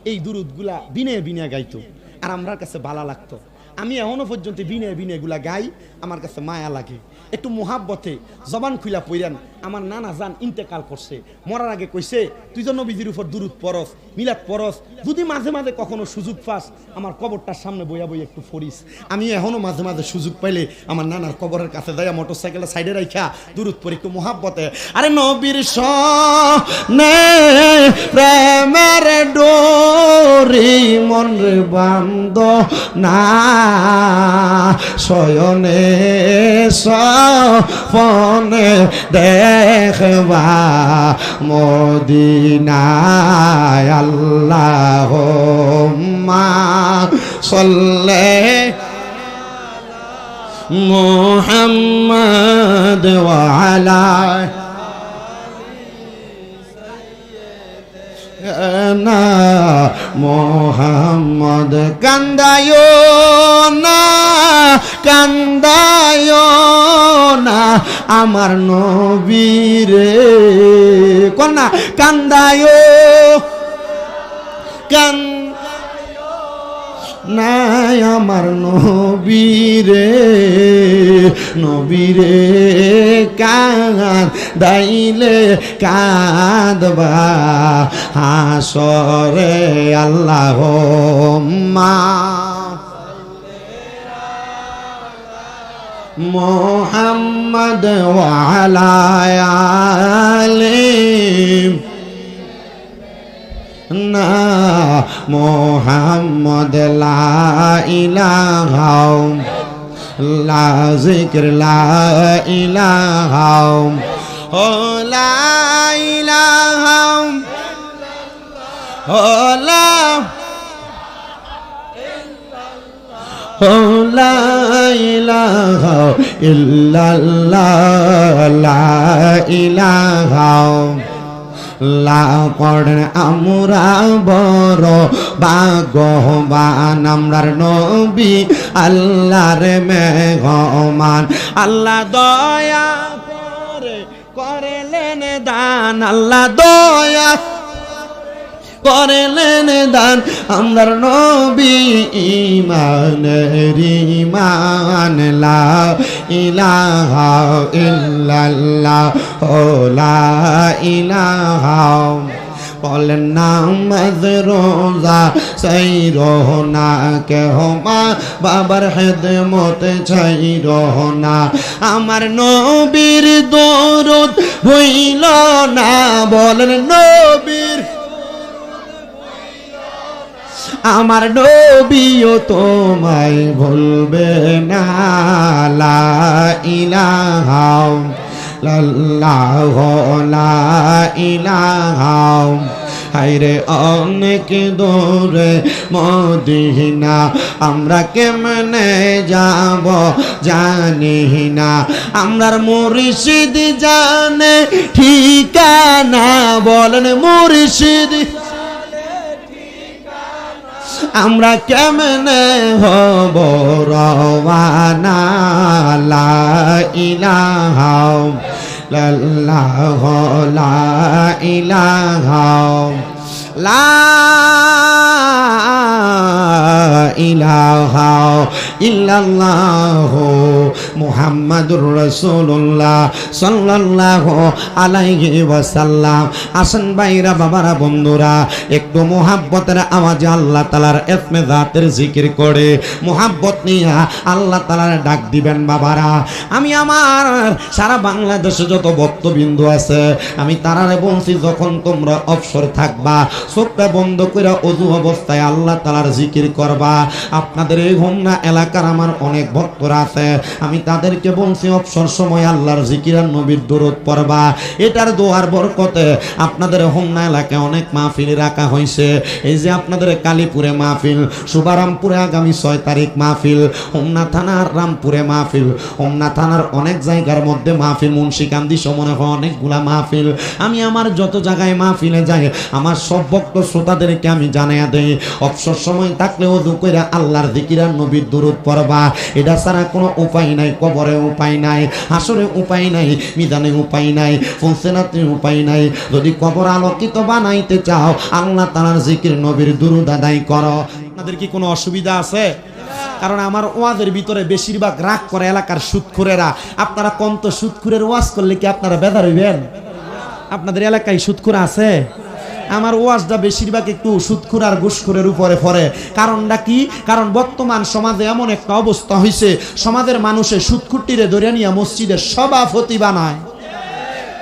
এই দুরূদগুলা বিনে বিনে গাইতো, আর আমার কাছে ভালো লাগতো। আমি এখনো পর্যন্ত বিনে বিনে গুলা গাই, আমার কাছে মায়া লাগে। একটু মুহাব্বতে জবান খুলা পইরান। আমার নানা জান ইন্তেকাল করছে, মরার আগে কইছে, তুই তো নবীজির উপর দুরূদ পড়স, মিলাদ পড়স, যদি মাঝে মাঝে কখনো সুযোগ পাস আমার কবরটার সামনে বইয়া বইয়া একটু পড়িস। আমি এখনো মাঝে মাঝে সুযোগ পাইলে আমার নানার কবরের কাছে যাইয়া মোটরসাইকেলের সাইডে রাইখা দুরূদ পড়ি একটু মুহাব্বতে। আরে নবীর সনে প্রেমের ডোরি মন রে বান্দ না, শয়নে সপনে দেখবা মদিনায়। আল্লাহুম্মা সাল্লি মুহাম্মাদ ওয়া আলা না মোহাম্মদ। কান্দায়ো না, কান্দায়ো না আমার নবীরে, কন্যা কান্দায়ো নাই আমার নবীরে, নবীরে কাঁদাইলে কাঁদবা হাসরে। আল্লাহুম্মা মুহাম্মদ ওয়া আলা আলিহি না মোহাম্মদ লা ইলাহা লা যিকর লা ইলাহা ও লা ইলাহা ও লা লা ইলাহা ইল্লাল্লাহ লা ইলাহা আল্লাহ পড়েন আমরা বড় ভাগ্যবান আমরার নবী আল্লাহর মেহমান আল্লাহ দয়া করে করলেন দান আল্লাহ দয়া করলেন দান আমরার নবী ইমানের ইমান লা ইলাহা ইল্লাল্লাহ লা ইলাহা বলেন নামাজ রোজা সেই রহনা কেহ মা বাবার খেদমত চাই রহনা আমার নবীর দরুদ হইল না বলেন নবীর আমার নবীও তোমায় ভুলবে না লা ইলাহা ইল্লাল্লাহু লা ইলাহা হায়রে অনেক দূরে মদিনা আমরা কেমনে যাব জানি না আমরার মুর্শিদ জানে ঠিকানা বলেন মুর্শিদ আমরা কেমনে হব রওয়ানা লা ইলাহা ইল্লাল্লাহু লা ইলাহা লা ইলাহা ইল্লাল্লাহু মুহাম্মাদুর রাসূলুল্লাহ সাল্লাল্লাহু আলাইহি ওয়াসাল্লাম আসেন ভাইরা বাবারা বন্ধুরা একটু মুহাব্বতের আওয়াজে আল্লাহ তাআলার ইসমে জাতের জিকির করে মুহাব্বত নিয়ে আল্লাহ তাআলার ডাক দিবেন বাবারা আমি আমার সারা বাংলাদেশে যত ভক্তবিন্দু আছে আমি তারারে বলছি যখন তোমরা অবসর থাকবা চোখটা বন্ধ করে ওযু অবস্থায় আল্লাহ তাআলার জিকির করবা আপনাদের এই হোমনা এলাকার আমার অনেক ভক্তরা আছে আমি তাদেরকে বলছি অবসর সময় আল্লাহর জিকির আর নবীর দরুদ পড়বা এটার দোয়ার বরকতে আপনাদের হোমনা এলাকায় অনেক মাহফিল রাখা হয়েছে এই যে আপনাদের কালীপুরে মাহফিল শুভারামপুরে আগামী 6 তারিখ মাহফিল হোমনা থানার রামপুরে মাহফিল হোমনা থানার অনেক জায়গার মধ্যে মাহফিল মুন্সিকান্দি সমনে অনেকগুলা মাহফিল আমি আমার যত জায়গায় মাহফিলে যাই আমার সব ভক্ত শ্রোতাদেরকে আমি জানাইয়া দেই অবসর সময় থাকলে ওযু কইরা আল্লাহর জিকির আর নবীর দরুদ পড়বা এটা ছাড়া কোনো উপায় নাই কবরে উপায় নাই হাসরে উপায় নাই মিজানে উপায় নাই ফুলসেনাতে উপায় নাই যদি কবর আলোকিত বানাইতে চাও আল্লাহ তাআলার জিকির নবীর দরুদ আদায় করো আপনাদের কি কোনো অসুবিধা আছে কারণ আমার ওয়াজের ভিতরে বেশিরভাগ রাগ করে এলাকার সুদখোরেরা আপনারা কত সুদখোরের ওয়াজ করলে কি আপনারা বেজার হইবেন আপনাদের এলাকায় সুদখোর আছে আমার ওয়াজটা বেশিরভাগ একটু সুদখোর আর ঘুষখোরের উপরে পড়ে কারণটা কি কারণ বর্তমান সমাজে এমন একটা অবস্থা হয়েছে সমাজের মানুষে সুদখুরটিরে ধরে নিয়ে মসজিদের সভাপতি বানায়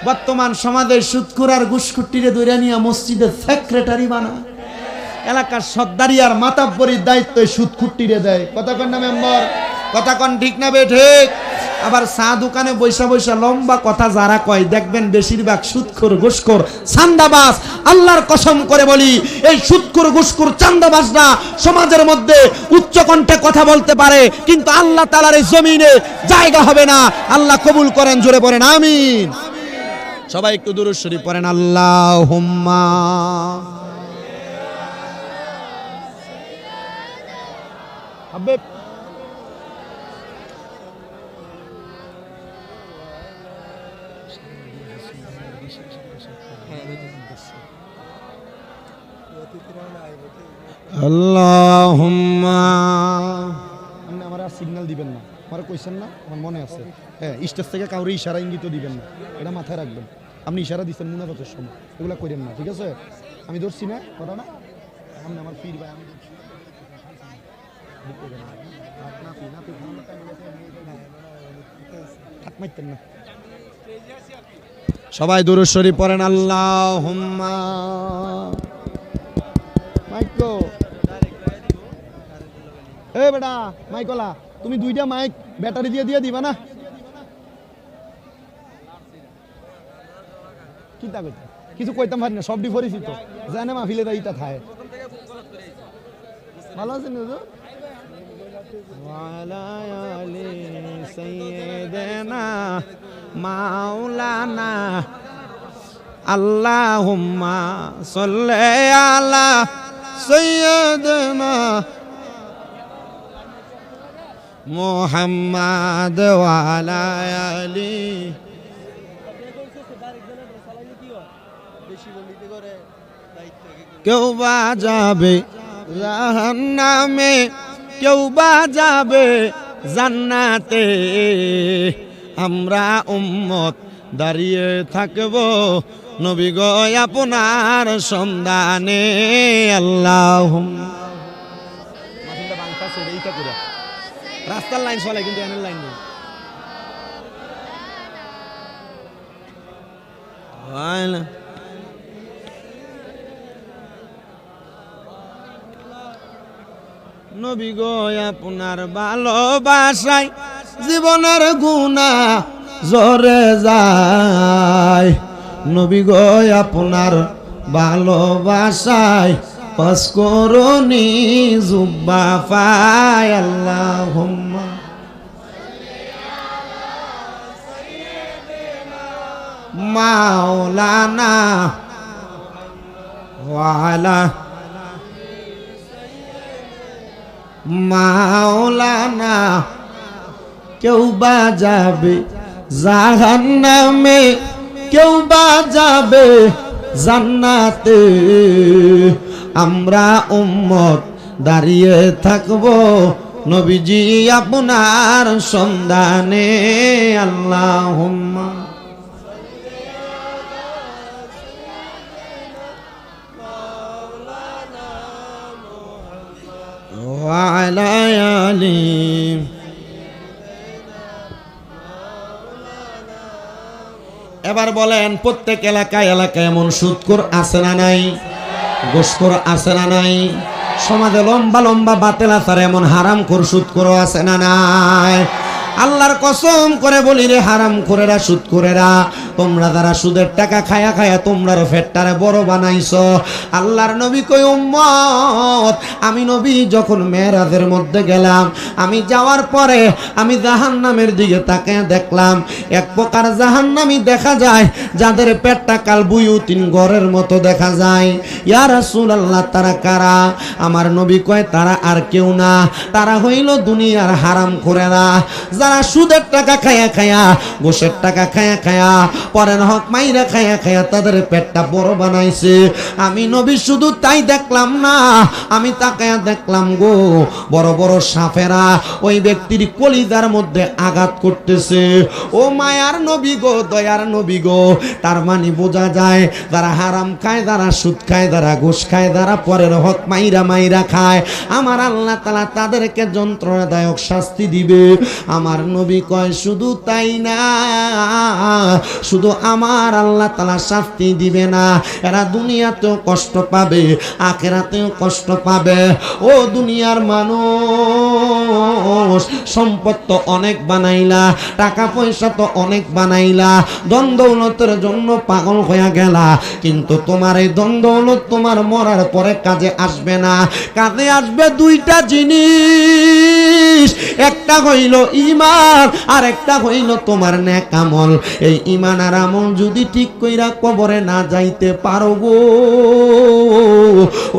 বর্তমান সমাজের সুদখোর আর ঘুষখুরটিরে ধরে নিয়ে মসজিদের সেক্রেটারি বানায় এলাকার সর্দারি আর মাতাব্বরির দায়িত্ব সুদখুরটিরে দেয় কথা কন না মেম্বার কথা কন ঠিক না বে ঠিক আবার চা দোকানে বৈশা বৈশা লম্বা কথা যারা কয় দেখবেন বেশিরভাগ সুদখোর ঘুষখোর চান্দাবাজ আল্লাহর কসম করে বলি এই সুদখোর ঘুষখোর চান্দাবাজরা সমাজের মধ্যে উচ্চ কণ্ঠে কথা বলতে পারে কিন্তু আল্লাহ তাআলার এই জমিনে জায়গা হবে না আল্লাহ কবুল করেন জোরে পড়েন আমিন সবাই একটু দুরূদ শরীফ পড়েন আল্লাহুম্মা হাবিব আল্লাহুম্মা আপনি আমার সিগন্যাল দিবেন না আমার কইছেন না আমার মনে আছে হ্যাঁ স্টেজ থেকে কাউরে ইশারা ইঙ্গিত দিবেন না এটা মাথায় রাখবেন আপনি ইশারা দিচ্ছেন মুনাজাতের সময় এগুলো করেন না ঠিক আছে আমি ধরছি না কথা না আপনি আমার পীর ভাই আমি সবাই দুরূদ শরীফ পড়েন আল্লাহুম্মা মাইকো এ বেটা মাইকলা তুমি দুইটা মাইক ব্যাটারি দিয়ে দিবা না কি তা কইতা কিছু কইতাম পারি না সব পরিচিত জানে মাহফিলে ইটা থাকে ভালো আছেন হুজুর ওয়ালা আলি সাইয়্যিদানা মাওলানা আল্লাহুম্মা সাল্লি আলা সাইয়্যিদিনা মুহাম্মাদ ওয়া আলা আলি। কেউ বা যাবে জাহান্নামে, কেউ বা যাবে জান্নাতে, আমরা উম্মত দাঁড়িয়ে থাকব নবী গো আপনার সন্ধানে। আল্লাহুম্মা রাস্তার লাইন চলে কিন্তু এনের লাইন নেই। নবী গো আপনার ভালোবাসায় জীবনের গুনাহ ঝরে যায়। নবী গো আপনার ভালোবাসায় পাস করুনি জুব্বা পায়। আল্লাহুম্মা মাওলানা ওয়া আলা মাওলানা। কেউ বা যাবে জাহান্নামে, কেউ বা যাবে জান্নাতে, আমরা উম্মত দাঁড়িয়ে থাকব নবীজি আপনার সন্ধানে। আল্লাহুম্মা ওয়া আলা আলি। এবার বলেন প্রত্যেক এলাকায় এলাকায় এমন সুদখোর আছে না নাই? ঘুষখোর আছে না নাই? সমাজে লম্বা লম্বা বাতেল আচার এমন হারামখোর সুদখোর আছে না নাই? আল্লাহর কসম করে বলি রে হারামখোরেরা, সুদখোরেরা, তোমরা যারা সুদের টাকা খায়া খায়া তোমরার পেটটারে বড় বানাইছো। আল্লাহর নবী কই উম্মত, আমি নবী যখন মেরাজের মধ্যে গেলাম, আমি যাওয়ার পরে আমি জাহান্নামের দিকে তাকিয়ে দেখলাম এক প্রকার জাহান্নামী দেখা যায় যাদের পেটটা কাল বুয়ুতিন ঘরের মতো দেখা যায়। ইয়া রাসূলুল্লাহ, তারা কারা? আমার নবী কয় তারা আর কেউ না, তারা হইল দুনিয়ার হারামখোরেরা, যারা সুদের টাকা খায়া খায়া, ঘুষের টাকা খায়া খায়া, পরের হক মাইরা খায়া খায়া তাদের পেটটা বড় বানাইছে। আমি নবী শুধু তাই দেখলাম না, আমি তাকায়া দেখলাম গো বড় বড় সাপেরা ওই ব্যক্তির কলিজার মধ্যে আঘাত করতেছে। ও মায়ার নবী গো, দয়ার নবী গো, তার মানে বোঝা যায় যারা হারাম খায়, যারা সুদ খায়, যারা ঘুষ খায়, যারা পরের হক মাইরা মাইরা খায়, আমার আল্লাহ তাআলা তাদেরকে যন্ত্রণাদায়ক শাস্তি দিবে। আমার নবী কয় শুধু তাই না, শুধু আমার আল্লাহ তাআলা শাস্তি দিবে না, এরা দুনিয়াতেও কষ্ট পাবে, আখিরাতেও কষ্ট পাবে। ও দুনিয়ার মানুষ, সম্পদ তো অনেক বানাইলা, টাকা পয়সা তো অনেক বানাইলা, ধন দৌলতের জন্য পাগল হয়ে গেলা, কিন্তু তোমার এই ধন দৌলত তোমার মরার পরে কাজে আসবে না। কাজে আসবে দুইটা জিনিস, একটা হইল ঈমান আর একটা হইল তোমার নেক আমল। এই ঈমান আর আমল যদি ঠিক কইরা কবরে না যাইতে পারো গো,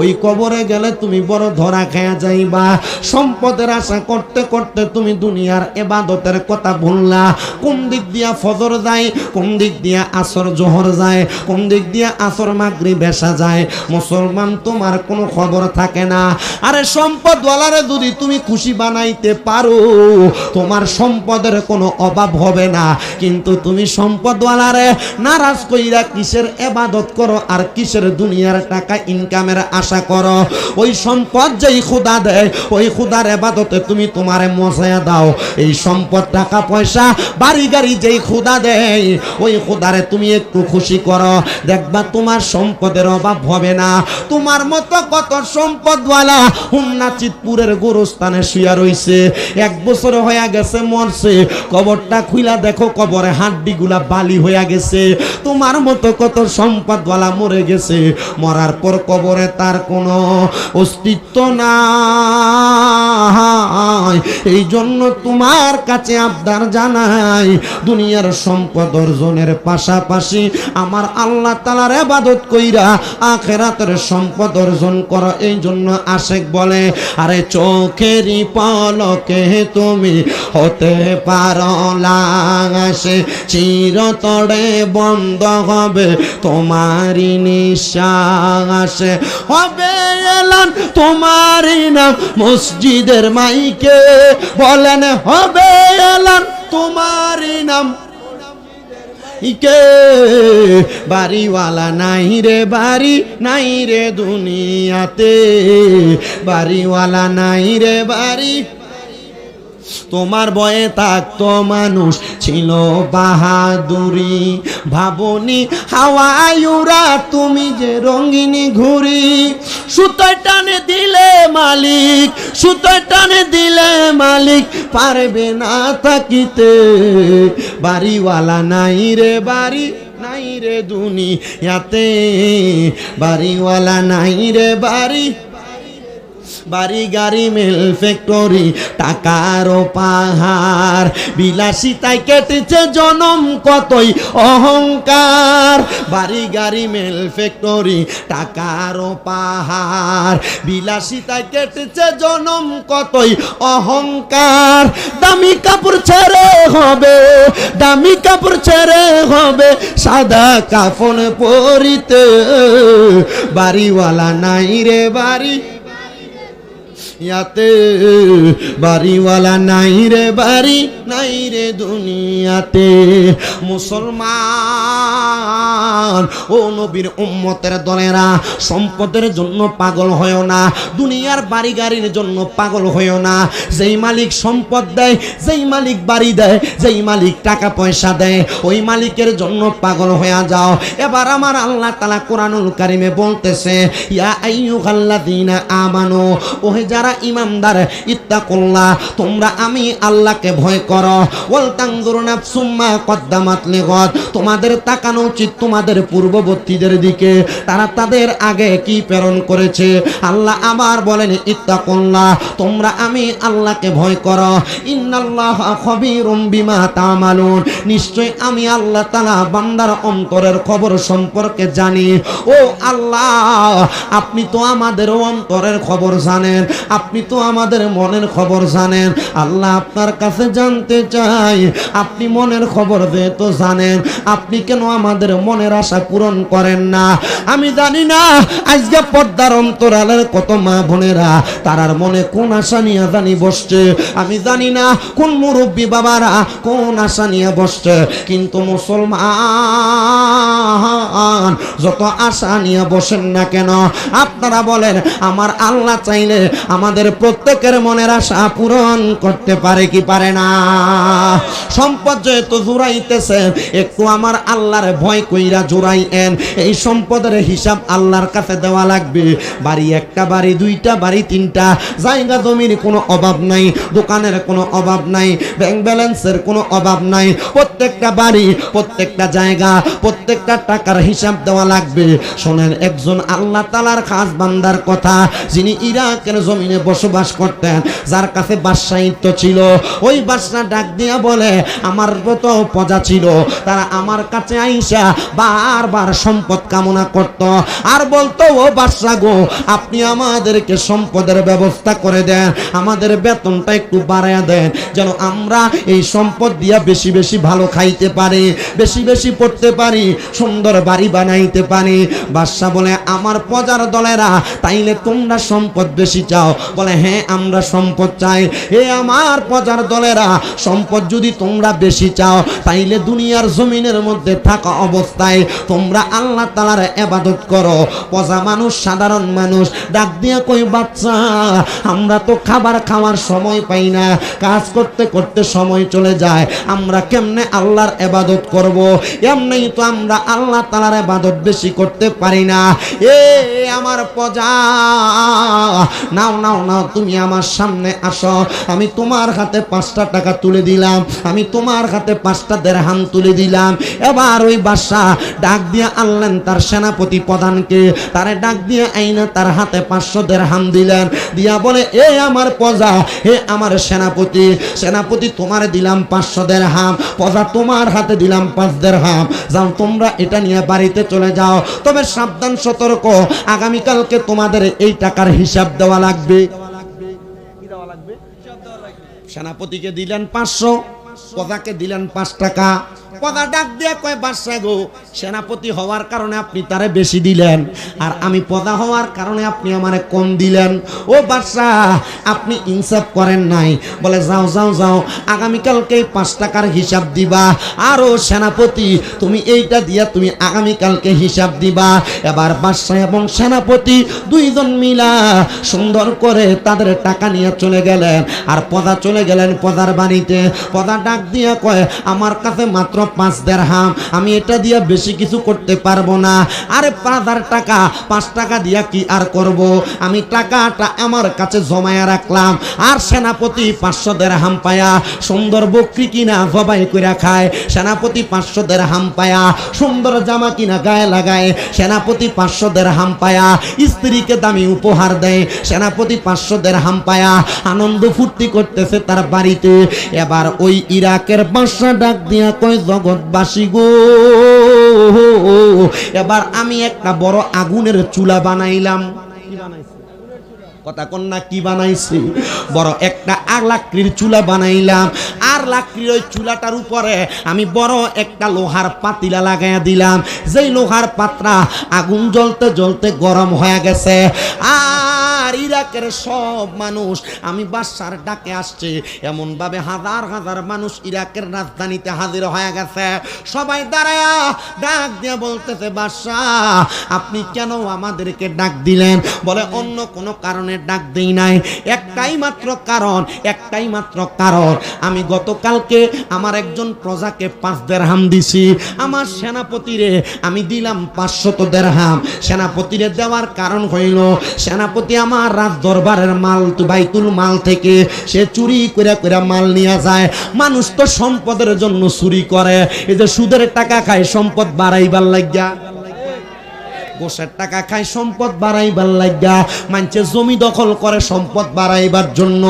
ওই কবরে গেলে তুমি বড় ধরা খেয়া যাইবা। সম্পদের আশা করতে করতে তুমি দুনিয়ার ইবাদতের কথা ভুললা। কোন দিক দিয়া ফজর যায়, কোন দিক দিয়া আসর জোহর যায়, কোন দিক দিয়া আসর মাগরিব এশা যায়, মুসলমান তোমার কোনো খবর থাকে না। আরে সম্পদওয়ালারে যদি তুমি খুশি বানাইতে পারো, তোমার সম্পদের কোনো অভাব হবে না। কিন্তু তুমি সম্পদওয়ালারে নারাজ কইরা কিসের ইবাদত করো আর কিসের দুনিয়ার টাকা ইনকামের আশা করো? ওই সম্পদ যেই খোদা দেয়, ওই খোদার ইবাদতে তুমি তোমারে মজায়া দাও। এই সম্পদ টাকা পয়সা বাড়ি গাড়ি যেই খোদা দেয়, ওই খোদারে তুমি একটু খুশি করো, দেখবা তোমার সম্পদের অভাব হবে না। তোমার মতো কত সম্পদওয়ালা হুন্না চিতপুরের গোরস্থানে শুয়া রইছে, 1 বছর হয়ে গেছে মরছে, কবরটা খুইলা দেখো কবরে হাড্ডিগুলা বালি হয়ে গেছে, তোমার মতো কত সম্পদওয়ালা মরে গেছে, মরার পর কবরে তার কোনো অস্তিত্ব নাই। এই জন্য তোমার কাছে আবদার জানাই, দুনিয়ার সম্পদ অর্জনের পাশাপাশি আমার আল্লাহ তাআলার ইবাদত কইরা আখিরাতের সম্পদ অর্জন করো। এই জন্য আশিক বলে, আরে চোখেরই পলকে তুমি হতে পারো লাগাসে, চিরতরে বন্ধ হবে তোমারই নিঃশ্বাসে, হবে এলান তোমারই নাম মসজিদের মাইকে, বলেন হবে এলান তোমারই নাম ইকে, বাড়িওয়ালা নাই রে বাড়ি নাই রে দুনিয়াতে, বাড়িওয়ালা নাই রে বাড়ি। তোমার বয়ে থাকতো মানুষ ছিল বাহাদুরি, ভাবনি হাওয়ায়ুরা তুমি যে রঙিনী ঘুরি, সুতোয় টানে দিলে মালিক, সুতোয় টানে দিলে মালিক পারবে না থাকিতে, বাড়িওয়ালা নাই রে বাড়ি নাই রে দুনিয়াতে, বাড়িওয়ালা নাই রে বাড়ি। বাড়ি গাড়ি মিল ফ্যাক্টরি টাকারও পাহাড়, বিলাসিতায় কেটেছে জনম কতই অহংকার, বাড়ি গাড়ি মিল ফ্যাক্টরি টাকারও পাহাড়, বিলাসিতায় কেটেছে জনম কতই অহংকার, দামি কাপড় ছেড়ে হবে, দামি কাপড় ছেড়ে হবে সাদা কাফন পরিতে, বাড়িওয়ালা নাই রে বাড়ি ইয়াতে, বাড়িওয়ালা নাই রে বাড়ি নাই রে দুনিয়াতে। মুসলমান ও নবীর উম্মতের দলেরা, সম্পদের জন্য পাগল হয়েও না, দুনিয়ার বাড়ি গাড়ির জন্য পাগল হয়েও না। যেই মালিক সম্পদ দেয়, যেই মালিক বাড়ি দেয়, যেই মালিক টাকা পয়সা দেয়, ওই মালিকের জন্য পাগল হয়ে যাও। এবার আমার আল্লাহ তাআলা কোরআনুল কারীমে বলতেছে, ইয়া আইয়ুহাল্লাযীনা আমানু, ওহে যারা ইমানদার, ইত্তাকুল্লাহ, তোমরা আমি আল্লাহকে ভয় করো, ওয়াল তানজুরু নাফসুম মা কদ্দামাত লিগাদ, তোমাদের তাকানো উচিত তোমাদের পূর্ববর্তীদের দিকে, তারা তাদের আগে কি প্রেরণ করেছে। আল্লাহ আবার বলেন, ইত্তাকুল্লাহ, তোমরা আমি আল্লাহকে ভয় করো, ইন্নাল্লাহা খবীরুম বিমা তা'মালুন, নিশ্চয় আমি আল্লাহ তাআলা বান্দার অন্তরের খবর সম্পর্কে জানি। ও আল্লাহ, আপনি তো আমাদের অন্তরের খবর জানেন, আপনি তো আমাদের মনের খবর জানেন। আল্লাহ আপনার কাছে জানতে চাই, আপনি মনের খবর যেহেতু জানেন, আপনি কেন আমাদের মনের আশা পূরণ করেন না? আমি জানি না আজকে পর্দার অন্তরালের কত মা বোনেরা তারার মনে কোন আশা নিয়ে জানি বসছে, আমি জানি না কোন মুরব্বী বাবারা কোন আশা নিয়ে বসছে, কিন্তু মুসলমান যত আশা নিয়ে বসেন না কেন, আপনারা বলেন আমার আল্লাহ চাইলে আমাদের প্রত্যেকের মনের আশা পূরণ করতে পারে কি পারে না? সম্পদ যেহেতু জুড়াইতেছেন, একটু আমার আল্লাহর ভয় কইরা জুড়াইয়েন। এই সম্পদের হিসাব আল্লাহর কাছে দেওয়া লাগবে। বাড়ি একটা, বাড়ি দুইটা, বাড়ি তিনটা, জায়গা জমির কোনো অভাব নাই, দোকানের কোনো অভাব নাই, ব্যাংক ব্যালেন্সের কোনো অভাব নাই। প্রত্যেকটা বাড়ি, প্রত্যেকটা জায়গা, প্রত্যেকটা টাকার হিসাব দেওয়া লাগবে। শোনেন, একজন আল্লাহ তাআলার খাস বান্দার কথা, যিনি ইরাকের জমিনে বসবাস করতেন, যার কাছে বাদশাহিত্ব ছিল, ওই বাদশা ডাক দিয়া বলে, আমার যত প্রজা ছিল তারা আমার কাছে আইসা বারবার সম্পদ কামনা করত, আর বলতো, ও বাদশা গো, আপনি আমাদেরকে সম্পদের ব্যবস্থা করে দেন, আমাদের বেতনটা একটু বাড়ায়া দেন, যেন আমরা এই সম্পদ দিয়া বেশি বেশি ভালো খাইতে পারি, বেশি বেশি পড়তে পারি, সুন্দর বাড়ি বানাইতে পারি। বাদশা বলে, আমার প্রজার দলেরা, তাইলে তোমরা সম্পদ বেশি চাও? বলে, হ্যাঁ আমরা সম্পদ চাই। হে আমার প্রজার দলেরা, সম্পদ যদি তোমরা বেশি চাও, তাইলে দুনিয়ার জমিনের মধ্যে থাকা অবস্থায় তোমরা আল্লাহ তাআলার ইবাদত করো। প্রজা মানুষ, সাধারণ মানুষ ডাক দিয়ে কই, বাচ্চা, আমরা তো খাবার খাওয়ার সময় পাই না, কাজ করতে করতে সময় চলে যায়, আমরা কেমনে আল্লাহর ইবাদত করব? এমনি তো আমরা আল্লাহ তাআলার ইবাদত বেশি করতে পারি না। এ আমার প্রজা, নাও না নাও নাও তুমি আমার সামনে আসো, আমি তোমার হাতে 5টা টাকা তুলে দিলাম, আমি তোমার হাতে 5টা দিরহাম তুলে দিলাম। এবার ওই বাদশাহ ডাক দিয়ে আনলেন তার সেনাপতি প্রধানকে, তারে ডাক দিয়ে আইনা তার হাতে 500 দিরহাম দিলেন, দিয়া বলে এ আমার প্রজা, হে আমার সেনাপতি, সেনাপতি তোমার দিলাম 500 দিরহাম, প্রজা তোমার হাতে দিলাম 5 দিরহাম, যাও তোমরা এটা নিয়ে বাড়িতে চলে যাও। তবে সাবধান সতর্ক, আগামীকালকে তোমাদের এই টাকার হিসাব দেওয়া লাগবে। কি দেওয়া লাগবে? সেনাপতিকে দিলেন 500, প্রজাকে দিলেন 5 টাকা। প্রজা ডাক দিয়ে কয় বাদশা গো, সেনাপতি হওয়ার কারণে আপনি তারে বেশি দিলেন, আর আমি প্রজা হওয়ার কারণে আপনি আমারে কম দিলেন। ও বাদশা, আপনি ইনসাফ করেন নাই। বলে যাও যাও যাও, আগামীকালকে 5 টাকার হিসাব দিবা। আর ও সেনাপতি, তুমি এইটা দিয়া তুমি আগামীকালকে হিসাব দিবা। এবার বাদশা এবং সেনাপতি দুইজন মিলা সুন্দর করে তাদের টাকা নিয়ে চলে গেলেন, আর প্রজা চলে গেলেন প্রজার বাড়িতে। প্রজা ডাক দিয়ে কয় আমার কাছে মাত্র 5 দিরহাম, আমি এটা দিয়া বেশি কিছু করতে পারবো না। আরে 5000 টাকা, 5 টাকা দিয়া কি আর করব, আমি টাকাটা আমার কাছে জমায়া রাখলাম। আর সেনাপতি 500 দিরহাম পায়া সুন্দর বকরি কিনা জবাই কইরা খায়, সেনাপতি 500 দিরহাম পায়া সুন্দর জামা কিনা গায়ে লাগায়, সেনাপতি 500 দিরহাম পায়া স্ত্রীকে দামি উপহার দেয়, সেনাপতি 500 দিরহাম পায়া আনন্দ ফুর্তি করতেছে তার বাড়িতে। এবার ওই ইরাকের বাদশা ডাক দিয়া কয় জগৎবাসী গো, এবার আমি একটা বড় আগুনের চুলা বানাইলাম। কি বানাইছি? কথা কন্যা কি বানাইছি? বড় একটা লাকড়ির চুলা বানাইলাম। আর লাকড়ির ওই চুলাটার উপরে আমি বড় একটা লোহার পাতিলা লাগাইয়া দিলাম। যেই লোহার পাত্রা আগুন জ্বলতে জ্বলতে গরম হয়ে গেছে। আর ইরাকের সব মানুষ আমি বাদশার ডাকে আসছে, এমন ভাবে হাজার হাজার মানুষ ইরাকের রাজধানীতে হাজির হয়ে গেছে। সবাই দাঁড়ায়া ডাক দিয়ে বলতেছে বাদশাহ, আপনি কেন আমাদেরকে ডাক দিলেন? বলে অন্য কোনো কারণে ডাক দেই নাই, একটাই মাত্র কারণ, একটাই মাত্র কারণ, আমি গতকালকে আমার একজন প্রজাকে 5 দিরহাম দিছি, আমার সেনাপতিরে আমি দিলাম 500 দিরহাম। সেনাপতিরে দেওয়ার কারণ হইল সেনাপতি আমার রাজ দরবারের মাল বাইতুল মাল থেকে সে চুরি করে করে মাল নিয়ে যায়। মানুষ তো সম্পদের জন্য চুরি করে, এই যে সুদের টাকা খায় সম্পদ বাড়াইবার লাগিয়া, গোসের টাকা খায় সম্পদ বাড়াইবার লাগিয়া, মানুষের জমি দখল করে সম্পদ বাড়াইবার জন্য।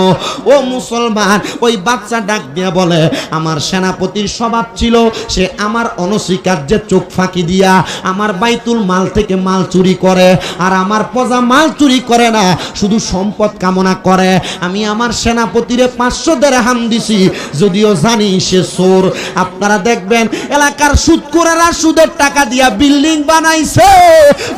ও মুসলমান, ওই বাচ্চা ডাক দিয়ে বলে আমার সেনাপতির স্বভাব ছিল সে আমার অনস্বীকার্যের চোখ ফাঁকি দিয়া আমার বাইতুল মাল থেকে মাল চুরি করে, আর আমার প্রজা মাল চুরি করে না, শুধু সম্পদ কামনা করে। আমি আমার সেনাপতিরে 500 দিরহাম দিছি, যদিও জানি সে চোর। আপনারা দেখবেন এলাকার সুদখোরেরা সুদের টাকা দিয়া বিল্ডিং বানাইছে,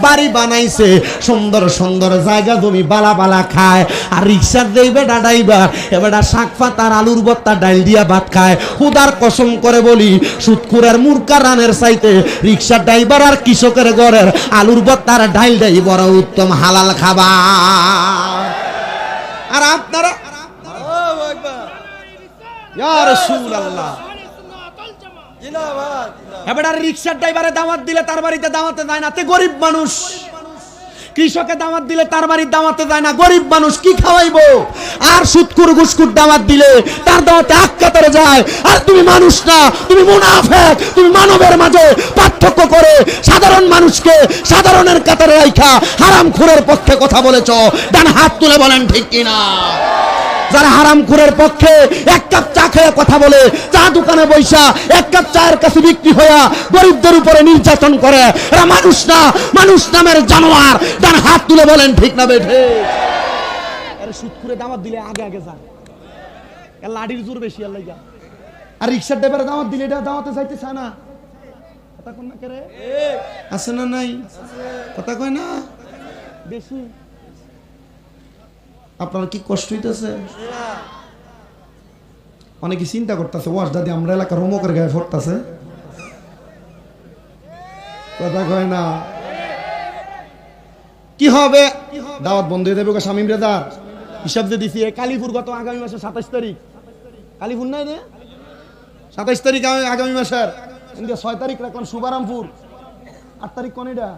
বাড়ি বানাইছে, সুন্দর সুন্দর জায়গা জমি বালা বালা খায়। আর রিক্সার যেই বেটা ড্রাইভার, এবারটা শাক পাতার আলুর ভর্তা ডাল দিয়া ভাত খায়। খুদার কসম করে বলি, সুদখোরের মুরকা রানের চাইতে রিক্সার ড্রাইভার আর কৃষকের ঘরের আলুর ভর্তার ডাল দেই বড় উত্তম হালাল খাবার। আর আপনারা ইয়া রাসূলুল্লাহ, এবার রিক্সার ড্রাইভারে দাওয়াত দিলে তার বাড়িতে দাওয়াতে যায় না, তে গরিব মানুষ। কৃষকে দাওয়াত দিলে তার বাড়ির দাওয়াতে যায় না, গরিব মানুষ কি খাওয়াইবো? আর সুদখোর ঘুষখোর দাওয়াত দিলে তার দাওয়াতে আক্কাতারে যায়। আর তুমি মানুষ না, তুমি মুনাফিক, তুমি মানবের মাঝে পার্থক্য করে সাধারণ মানুষকে সাধারণের কাতারে রাখা হারামখোরের পক্ষে কথা বলেছো। ডান হাত তুলে বলেন ঠিক কিনা? যারা হারামখোরের পক্ষে এক কাপ চা খেয়ে কথা বলে, চা দোকানে বৈশা এক কাপ চায়ের কাছে বিক্রি হইয়া গরিবদের উপরে নির্যাতন করে, এরা মানুষ না, মানুষ নামের জানোয়ার। ডান হাত তুলে বলেন ঠিক না বেঠে? আরে সুদখোরে দাওয়াত দিলে আগে আগে যায়, এর লাঠির জোর বেশি আর লাগা। আর রিকশার ড্রাইভারে দাওয়াত দিলে এটা দাওয়াতে যাইতে চায় না। কথা কোন না করে আছে না নাই? কথা কয় না বেশি। আপনার কি কষ্ট হইতেছে? অনেকে চিন্তা করতেছে ওয়াজ দাদি আমরা এলাকার রোমকের গায়ে ফোরতেছে। কথা কয় না? কি হবে? দাওয়াত বন্ধ হয়ে যাবে। শামীম রেজার হিসাব দিয়ে দিছি, কালীপুর গত আগামী মাসের 27 তারিখ, কালীপুর নাই রে, 27 তারিখ আগামী মাসের, 6 তারিখ রাখলাম শুভারামপুর, 8 তারিখ কোন এটা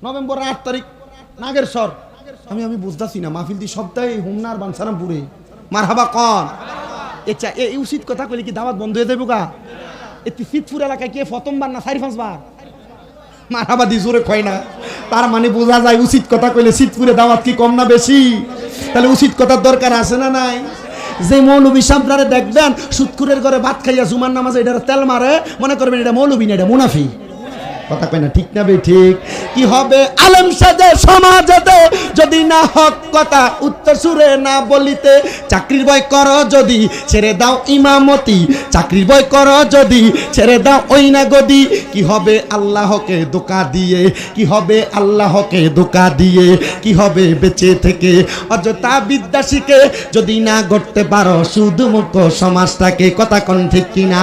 নভেম্বরের 8 তারিখ নাগেরসর, আমি বুঝতাছি না মাহফিল দি সপ্তাহে হোমনার বানসারামপুরে মারহাবা কন আচ্ছা এই উচিত কথা কইলে কি দাওয়াত বন্ধ হয়ে যাবে গা? এটি সিদ্ধপুর এলাকায় কে প্রথমবার না 4-5 বার মারহাবা দি জোরে কয় না, তার মানে বোঝা যায় উচিত কথা কইলে সিদ্ধপুরে দাওয়াত কি কম না বেশি? তাহলে উচিত কথার দরকার আছে না নাই? যে মৌলবী সামনে দেখবেন সুৎকুরের ঘরে ভাত খাইয়া জুমার নামাজে এটা তেল মারে, মনে করবেন এটা মৌলবী না, এটা মুনাফি। কথা কয় না, ঠিক না বে ঠিক? কি হবে আলেম সাজে সমাজেতে যদি না হক কথা উত্তর সুরে না বলিতে, চাকরির ভয় করো যদি ছেড়ে দাও ইমামতি, চাকরির ভয় করো যদি ছেড়ে দাও ওই না গদি। কি হবে আল্লাহকে ধোঁকা দিয়ে, কি হবে আল্লাহকে ধোঁকা দিয়ে, কি হবে বেঁচে থেকে অযথা বিদ্যা শিখে যদি না গড়তে পারো শুধু মুখ সমাজটাকে। কথা কোন ঠিক কিনা?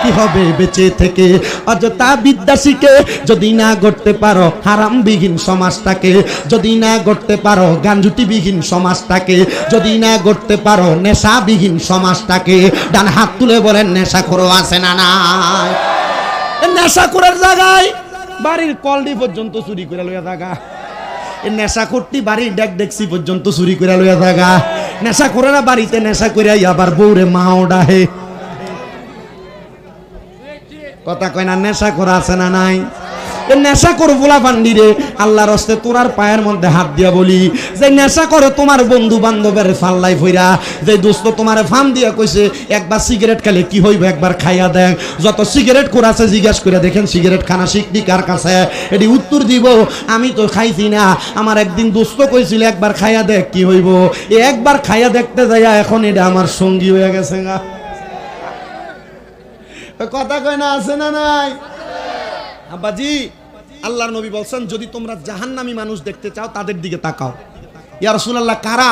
কি হবে বেঁচে থেকে অযথা বিদ্যা শিখে যদি না গড়তে পারো হারামবিহীন সমাজটাকে, যদি না গড়তে পারো গাঞ্জুটিবিহীন সমাজটাকে, যদি না গড়তে পারো নেশাবিহীন সমাজটাকে। ডান হাত তুলে বলেন নেশাখোর আছে না নাই? নেশাখোরের জায়গায় বাড়ির কলডি পর্যন্ত চুরি করে লইয়া থাকা, নেশাখোরটি বাড়ির ডেকডেকসি পর্যন্ত চুরি করে লইয়া থাকা। নেশাখোরেরা বাড়িতে নেশা করে আবার বউরে মাও ডাহে। কথা কয় না, নেশা করা আছে না নাই? নেশা করো বলা বান্ডি রে, আল্লাহর হস্তে তোরার পায়ের মধ্যে হাত দিয়া বলি যে নেশা করো তোমার বন্ধু বান্ধবের ফাল্লাই ফইরা, যে দোস্ত তোমার ফান দিয়া কইছে একবার সিগারেট খেলে কি হইব একবার খাইয়া দেখ। যত সিগারেট খোর আছে জিজ্ঞাস করে দেখেন সিগারেট খানা শিখবি কার কাছে? এটি উত্তর দিব আমি তো খাইছি না, আমার একদিন দোস্ত কইছিল একবার খাইয়া দেখ কি হইব। একবার খাইয়া দেখতে যাইয়া এখন এটা আমার সঙ্গী হয়ে গেছে গা। কথা কয় না, আছে না নাই? আব্বাজি আল্লাহর নবী বলছেন যদি তোমরা জাহান্নামী মানুষ দেখতে চাও তাদের দিকে তাকাও। ইয়া রাসূলুল্লাহ কারা?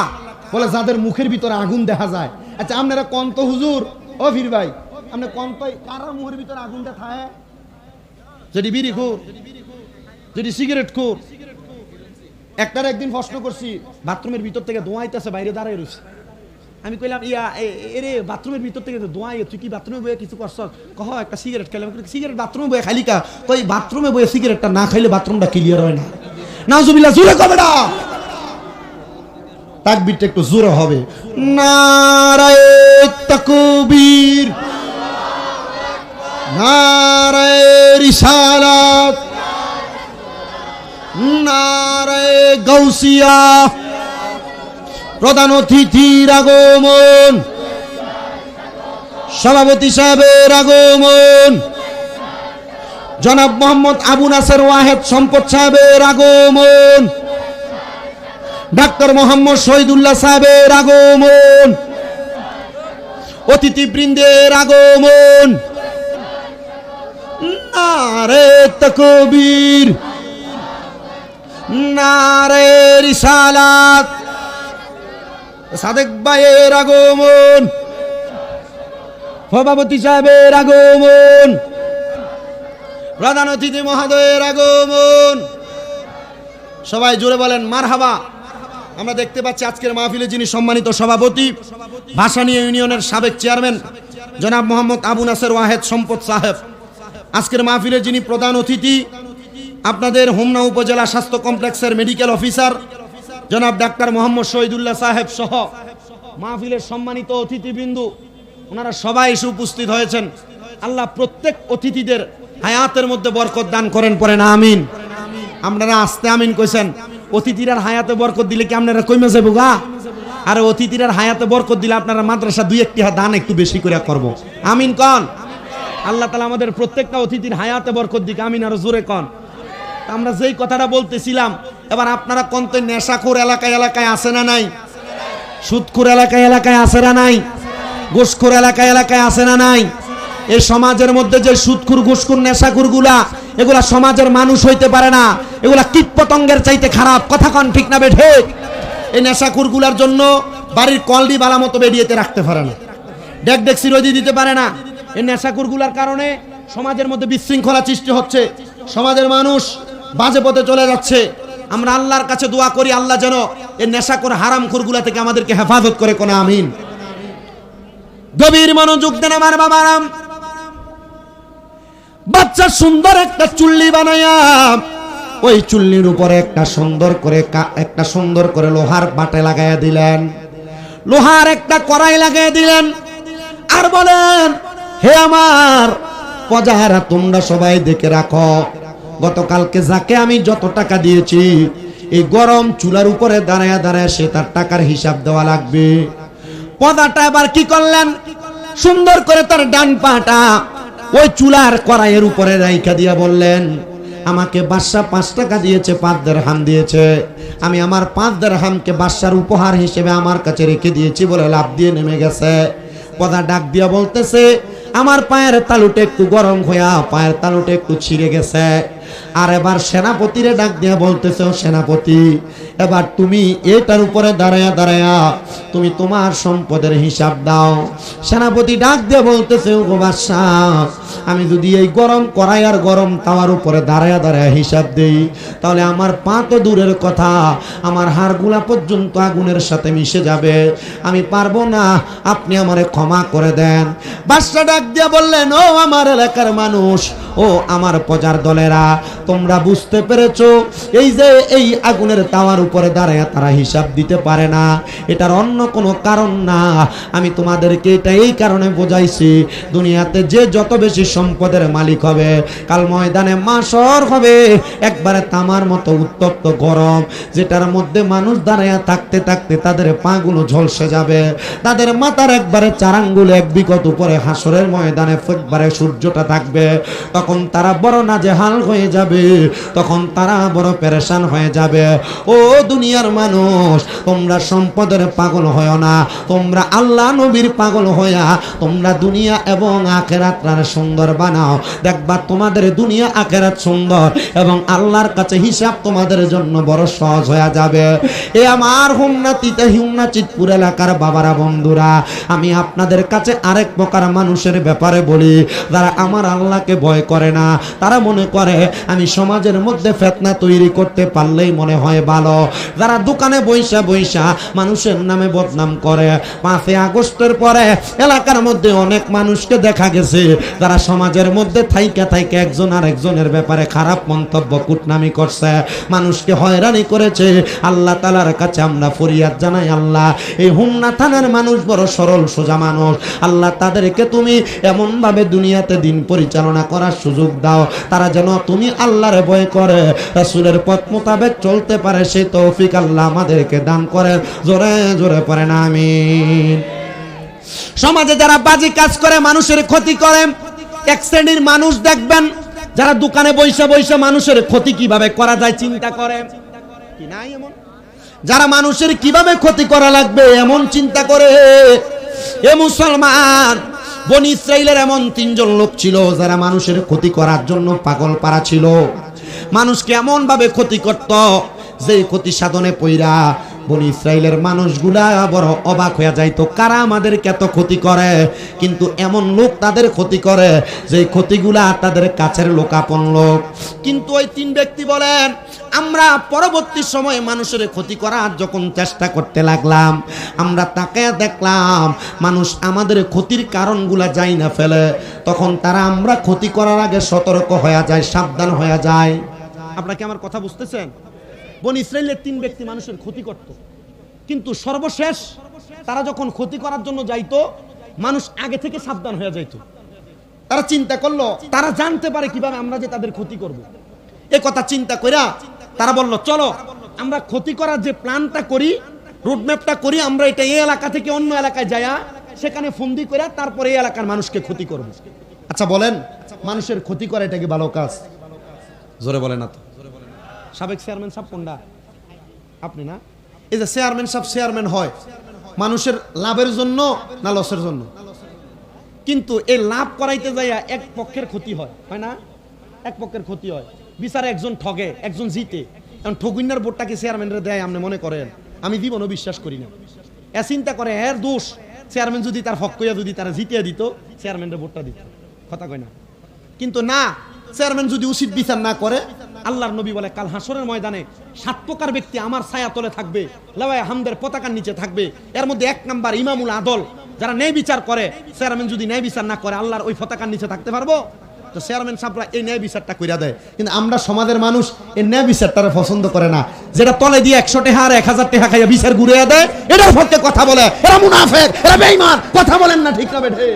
বলে যাদের মুখের ভিতরে আগুন দেখা যায়। আচ্ছা আপনারা কোন তো হুজুর, ও ফির ভাই আপনি কোন তো কারা মুখের ভিতরে আগুনটা থাকে? যদি বিড়ি খোর, যদি সিগারেট খোর। একটার একদিন প্রশ্ন করছি, বাথরুমের ভিতর থেকে ধোঁয়া আইতাছে, বাইরে দাঁড়ায় রয়েছে। আমি কইলাম ইয়া এরে বাথরুমের ভিতর থেকে ধোঁয়া, তুই কি বাথরুমে বয়ে কিছু করছ? কহ একটা সিগারেট খেলাম। সিগারেট বাথরুমে বয়ে খালি কা? তো এই বাথরুমে বয়ে সিগারেটটা না খাইলে বাথরুমটা ক্লিয়ার হয় না। নাউজুবিল্লাহ, জোরে কবে না? তাকবীরটা একটু জোরে হবে। নারায়ে তাকবীর, নারায়ে রিসালাত, নারায়ে গাউসিয়া। প্রধান অতিথির আগমন, সভাপতি সাহেবের আগমন, জনাব মোহাম্মদ আবু নাসের ওয়াহেদ সম্পদ সাহেবের আগমন, ডাক্তার মোহাম্মদ শহীদুল্লাহ সাহেবের আগমন, অতিথিবৃন্দের আগমন। নারে তাকবীর, নারে রিসালাত। সাদেক ভাইয়ের আগমন, সভাপতি সাহেবের আগমন, প্রধান অতিথি মহোদয়ের আগমন। সবাই জোরে বলেন মারহাবা। আমরা দেখতে পাচ্ছি আজকের মাহফিলে যিনি সম্মানিত সভাপতি, ভাসানী ইউনিয়নের সাবেক চেয়ারম্যান জনাব মোহাম্মদ আবু নাসের ওয়াহেদ সম্পদ সাহেব। আজকের মাহফিলে যিনি প্রধান অতিথি, আপনাদের হোমনা উপজেলা স্বাস্থ্য কমপ্লেক্সের মেডিকেল অফিসার জনাব ডাক্তার মোহাম্মদ শহীদুল্লাহ সাহেব সহ মাহফিলের সম্মানিত অতিথিবৃন্দু, ওনারা সবাই এসে উপস্থিত হয়েছেন। আল্লাহ প্রত্যেক অতিথিদের হায়াতের মধ্যে বরকত দান করেন, পড়েন আমিন। আপনারা আস্তে আমিন কইছেন। অতিথিরার হায়াতে বরকত দিলে কি আপনারা কইমে যাবো গা? আর অতিথিরার হায়াতে বরকত দিলে আপনারা মাদ্রাসা 2-1টি দান একটু বেশি করে করব। আমিন কন। আল্লাহ তাআলা আমাদের প্রত্যেকটা অতিথির হায়াতে বরকত দিক, আমিন আর জোরে কন। আমরা যেই কথাটা বলতেছিলাম, এবার আপনারা কোন তো নেশাখোর এলাকায় এলাকায় আছে না নাই? সুদখোর এলাকায় এলাকায় আছে না নাই? ঘুষখোর এলাকায় এলাকায় আছে না নাই? এই সমাজের মধ্যে যে সুদখোর ঘুষখোর নেশাখোর গুলা, এগুলা সমাজের মানুষ হইতে পারে না, এগুলা কীটপতঙ্গের চাইতে খারাপ। কথা কন ঠিক না বে ঠিক? এই নেশাখোর গুলার জন্য বাড়ির কলডি বালা মতো বেরিয়েতে রাখতে পারে না, ডেকডেকসি রোদি দিতে পারে না। এই নেশাখোর গুলার কারণে সমাজের মধ্যে বিশৃঙ্খলা সৃষ্টি হচ্ছে, সমাজের মানুষ বাজে পথে চলে যাচ্ছে। আমরা আল্লাহর কাছে দোয়া করি আল্লাহ যেন এই নেশাখোর হারামখোরগুলা থেকে আমাদেরকে হেফাজত করে, কোন আমিন। গভীর মনোযোগ দেন আমার বাবারাম। বাচ্চা সুন্দর একটা চুল্লি বানায়া ওই চুল্লির উপরে একটা সুন্দর করে লোহার বাটে লাগাইয়া দিলেন, লোহার একটা কড়াই লাগাইয়া দিলেন। আর বলেন, হে আমার প্রজারা, তোমরা সবাই দেখে রাখো, গতকালকে যাকে আমি যত টাকা দিয়েছি, এই গরম চুলার উপরে দাঁড়ায়া দাঁড়ায় সে তার টাকার হিসাব দেওয়া লাগবে। প্রজাটা এবার কি করলেন, সুন্দর করে তার ডান পাটা ওই চুলার কড়াইয়ের উপরে রাইখা দিয়া বললেন, আমাকে বাদশা 5 টাকা দিয়েছে, 5 দিরহাম দিয়েছে, আমি আমার 5 দিরহামকে বাদশার উপহার হিসেবে আমার কাছে রেখে দিয়েছি বলে লাভ দিয়ে নেমে গেছে। পদা ডাক দিয়া বলতেছে, আমার পায়ের তালুটা একটু গরম হইয়া পায়ের তালুটা একটু ছিঁড়ে গেছে। আর এবার সেনাপতিরে ডাক দিয়া বলতেছে, ও সেনাপতি, এবার তুমি এটার উপরে দাঁড়ায়া দাঁড়ায়া তুমি তোমার সম্পদের হিসাব দাও। সেনাপতি ডাক দিয়া বলতেছে, ও বাদশাহ, আমি যদি এই গরম কড়াই আর গরম তাওয়ার উপরে দাঁড়ায়া দাঁড়ায়া হিসাব দেই, তাহলে আমার পা তো দূরের কথা, আমার হাড়গুলা পর্যন্ত আগুনের সাথে মিশে যাবে, আমি পারবো না, আপনি আমারে ক্ষমা করে দেন। বাদশা ডাক দিয়া বললেন, ও আমার এলাকার মানুষ, ও আমার প্রজার দলেরা, তোমরা বুঝতে পেরেছো, এই যে এই আগুনের তাওয়ার উপরে দাঁড়ায় তারা হিসাব দিতে পারে না, এটার অন্য কোনো কারণ না। আমি তোমাদেরকে এটা এই কারণে বোঝাইছি, দুনিয়াতে যে যত বেশি সম্পদের মালিক হবে, কাল ময়দানে মাশর হবে একবারে তামার মতো উত্তপ্ত গরম, যেটার মধ্যে মানুষ দাঁড়ায় থাকতে থাকতে তাদের পাগুলো ঝলসে যাবে, তাদের মাথার একবারে 4 আঙ্গুল 1 বিঘত উপরে হাসরের ময়দানে একবারে সূর্যটা থাকবে। তখন তারা বড় নাজেহাল হয়ে যাবে, তখন তারা বড় পেরেশান হয়ে যাবে। ও দুনিয়ার মানুষ, তোমরা সম্পদের পাগল হয় না, তোমরা আল্লাহ নবীর পাগল হইয়া তোমরা দুনিয়া এবং আখিরাতটারে সুন্দর বানাও, দেখবা তোমাদের দুনিয়া আখিরাত সুন্দর এবং আল্লাহর কাছে হিসাব তোমাদের জন্য বড় সহজ হয়ে যাবে। এ আমার হুমনা চিতপুর এলাকার বাবারা, বন্ধুরা, আমি আপনাদের কাছে আরেক প্রকার মানুষের ব্যাপারে বলি, যারা আমার আল্লাহকে ভয় করে না, তারা মনে করে আমি সমাজের মধ্যে ফিতনা তৈরি করতে পারলেই মনে হয় ভালো। যারা দোকানে বইসা বইসা মানুষের নামে বদনাম করে, 5 আগস্টের পরে এলাকার মধ্যে অনেক মানুষকে দেখা গেছে যারা সমাজের মধ্যে থাইকা থাইকা একজন আর একজনের ব্যাপারে খারাপ মন্তব্য কুটনামি করছে, মানুষকে হয়রানি করেছে। আল্লাহ তাআলার কাছে আমরা ফরিয়াদ জানাই, আল্লাহ এই হুমনা থানার মানুষ বড় সরল সোজা মানুষ, আল্লাহ তাদেরকে তুমি এমন ভাবে দুনিয়াতে দিন পরিচালনা করার সুযোগ দাও, তারা যেন তুমি আল্লাহর ভয় করে রাসূলের পথ মোতাবেক চলতে পারে, সেই তৌফিক আল্লাহ আমাদেরকে দান করেন। জোরে জোরে পড়েন আমিন। সমাজে যারা বাজে কাজ করে, মানুষের ক্ষতি করে, এক শ্রেণীর মানুষ দেখবেন যারা দোকানে বইসা বইসা মানুষের ক্ষতি কিভাবে করা যায় চিন্তা করে, কি নাই এমন, যারা মানুষের কিভাবে ক্ষতি করা লাগবে এমন চিন্তা করে। এ মুসলমান, বনি ইসরাইলের এমন 3 জন লোক ছিল যারা মানুষের ক্ষতি করার জন্য পাগল পারা ছিল, মানুষকে এমন ভাবে ক্ষতি করত যে ক্ষতি সাধনে পইরা বনি ইসরাইলের মানুষগুলা বড় অবাক হয়ে যাইতো, কারা আমাদেরকে এত ক্ষতি করে, কিন্তু এমন লোক তাদের ক্ষতি করে যে ক্ষতিগুলা তাদের কাছের লোক, আপন লোক। কিন্তু ওই 3 ব্যক্তি বলেন, আমরা পরবর্তী সময়ে মানুষের ক্ষতি করার যখন চেষ্টা করতে লাগলাম, আমরা তাকে দেখলাম মানুষ আমাদের ক্ষতির কারণগুলা যাই না ফেলে, তখন তারা আমরা ক্ষতি করার আগে সতর্ক হয়ে যায়, সাবধান হয়ে যায়। আপনারা কি আমার কথা বুঝতেছেন? বনি ইসরাইলের 3 ব্যক্তি মানুষের ক্ষতি করত, কিন্তু সর্বশেষ তারা যখন ক্ষতি করার জন্য যাইতো, মানুষ আগে থেকে সাবধান হয়ে যাইতো। তারা চিন্তা করলো, তারা জানতে পারে কিভাবে আমরা যে তাদের ক্ষতি করব। এই কথা চিন্তা কইরা তারা বলল, চলো আমরা ক্ষতি করার যে প্ল্যানটা করি, রোডম্যাপটা করি, আমরা এটা এই এলাকা থেকে অন্য এলাকায় যায়া সেখানে ফন্দি করে তারপরে এই এলাকার মানুষকে ক্ষতি করব। আচ্ছা বলেন, মানুষের ক্ষতি করা এটা কি ভালো কাজ? জোরে বলেন না তো। সাবেক চেয়ারম্যান সাহেব কোনটা? আপনি না? এই যে চেয়ারম্যান সাহেব চেয়ারম্যান হয় মানুষের লাভের জন্য না লসের জন্য? কিন্তু এই লাভ করাইতে যাইয়া এক পক্ষের ক্ষতি হয়, হয় না? এক পক্ষের ক্ষতি হয়, বিচারে একজন ঠগে একজন জিতে। এখন ঠগুইনার ভোটটাকে চেয়ারম্যানরা দেয় আপনি মনে করেন? আমি জীবনও বিশ্বাস করি না। এ চিন্তা করে এর দোষ, চেয়ারম্যান যদি তার হক কইয়া যদি তারা জিতিয়ে দিত, চেয়ারম্যানের ভোটটা দিত, কথা কয় না? কিন্তু না, চেয়ারম্যান যদি উচিত বিচার না করে, আল্লাহর নবী বলে কাল হাসরের ময়দানে 7 প্রকার ব্যক্তি আমার ছায়া তলে থাকবে, লাওয়ায়ে হামদের পতাকার নিচে থাকবে। এর মধ্যে 1 নাম্বার ইমামুল আদল, যারা ন্যায় বিচার করে। চেয়ারম্যান যদি ন্যায় বিচার না করে আল্লাহর ওই পতাকার নিচে থাকতে পারবো? তো চেয়ারম্যান সাহেবরা এই ন্যায় বিচারটা কইরা দেয়, কিন্তু আমরা সমাজের মানুষ এই ন্যায় বিচারটারে পছন্দ করে না। যেটা তলে দিয়ে 100 টাকা আর 1000 টাকা খাইয়া বিচার ঘুরিয়ে দেয়, এটার পক্ষে কথা বলে, এরা মুনাফিক, এরা বেঈমান। কথা বলেন না, ঠিক না বেঠে?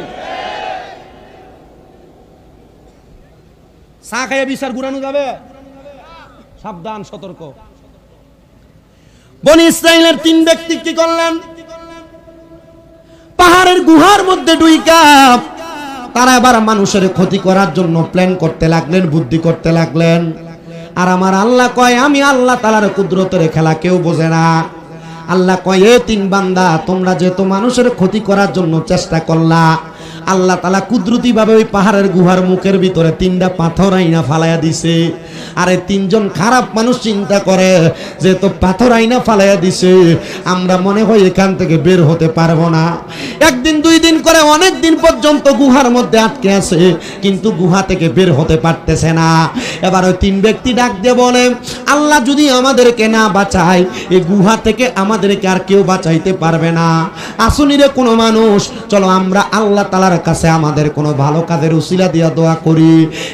চা খাইয়া বিচার ঘুরানো যাবে? সাবধান, সতর্ক। বনি ইসরাইলের 3 ব্যক্তি কি করলেন? পাহাড়ের গুহার মধ্যে ঢুইকা তারা আবার মানুষের ক্ষতি করার জন্য প্ল্যান করতে লাগলেন, বুদ্ধি করতে লাগলেন। আর আমার আল্লাহ কয়, আমি আল্লাহ তাআলার কুদরতের খেলা কেউ বোঝে না। আল্লাহ কয়, এ 3 বান্দা, তোমরা যেহেতু মানুষের ক্ষতি করার জন্য চেষ্টা করলা, আল্লাহ তাআলা কুদরতি ভাবে ওই পাহাড়ের গুহার মুখের ভিতরে 3টা পাথর আইনা ফালাইয়া দিছে। আরে 3জন খারাপ মানুষ চিন্তা করে যে তো পাথর আইনা ফালাইয়া দিছে, আমরা মনে হয় এখান থেকে বের হতে পারবো না। 1 দিন 2 দিন করে অনেক দিন পর্যন্ত গুহার মধ্যে আটকে আছে, কিন্তু গুহা থেকে বের হতে পারতেছে না। এবার ওই 3 ব্যক্তি ডাক দিয়ে বলে, আল্লাহ যদি আমাদেরকে না বাঁচায়, এই গুহা থেকে আমাদেরকে আর কেউ বাঁচাইতে পারবে না। আসুনিরে কোনো মানুষ, চলো আমরা আল্লাহ তাআলার কাছে আমাদের কোনো ভালো কাজের উসিলা দিয়া দোয়া করি।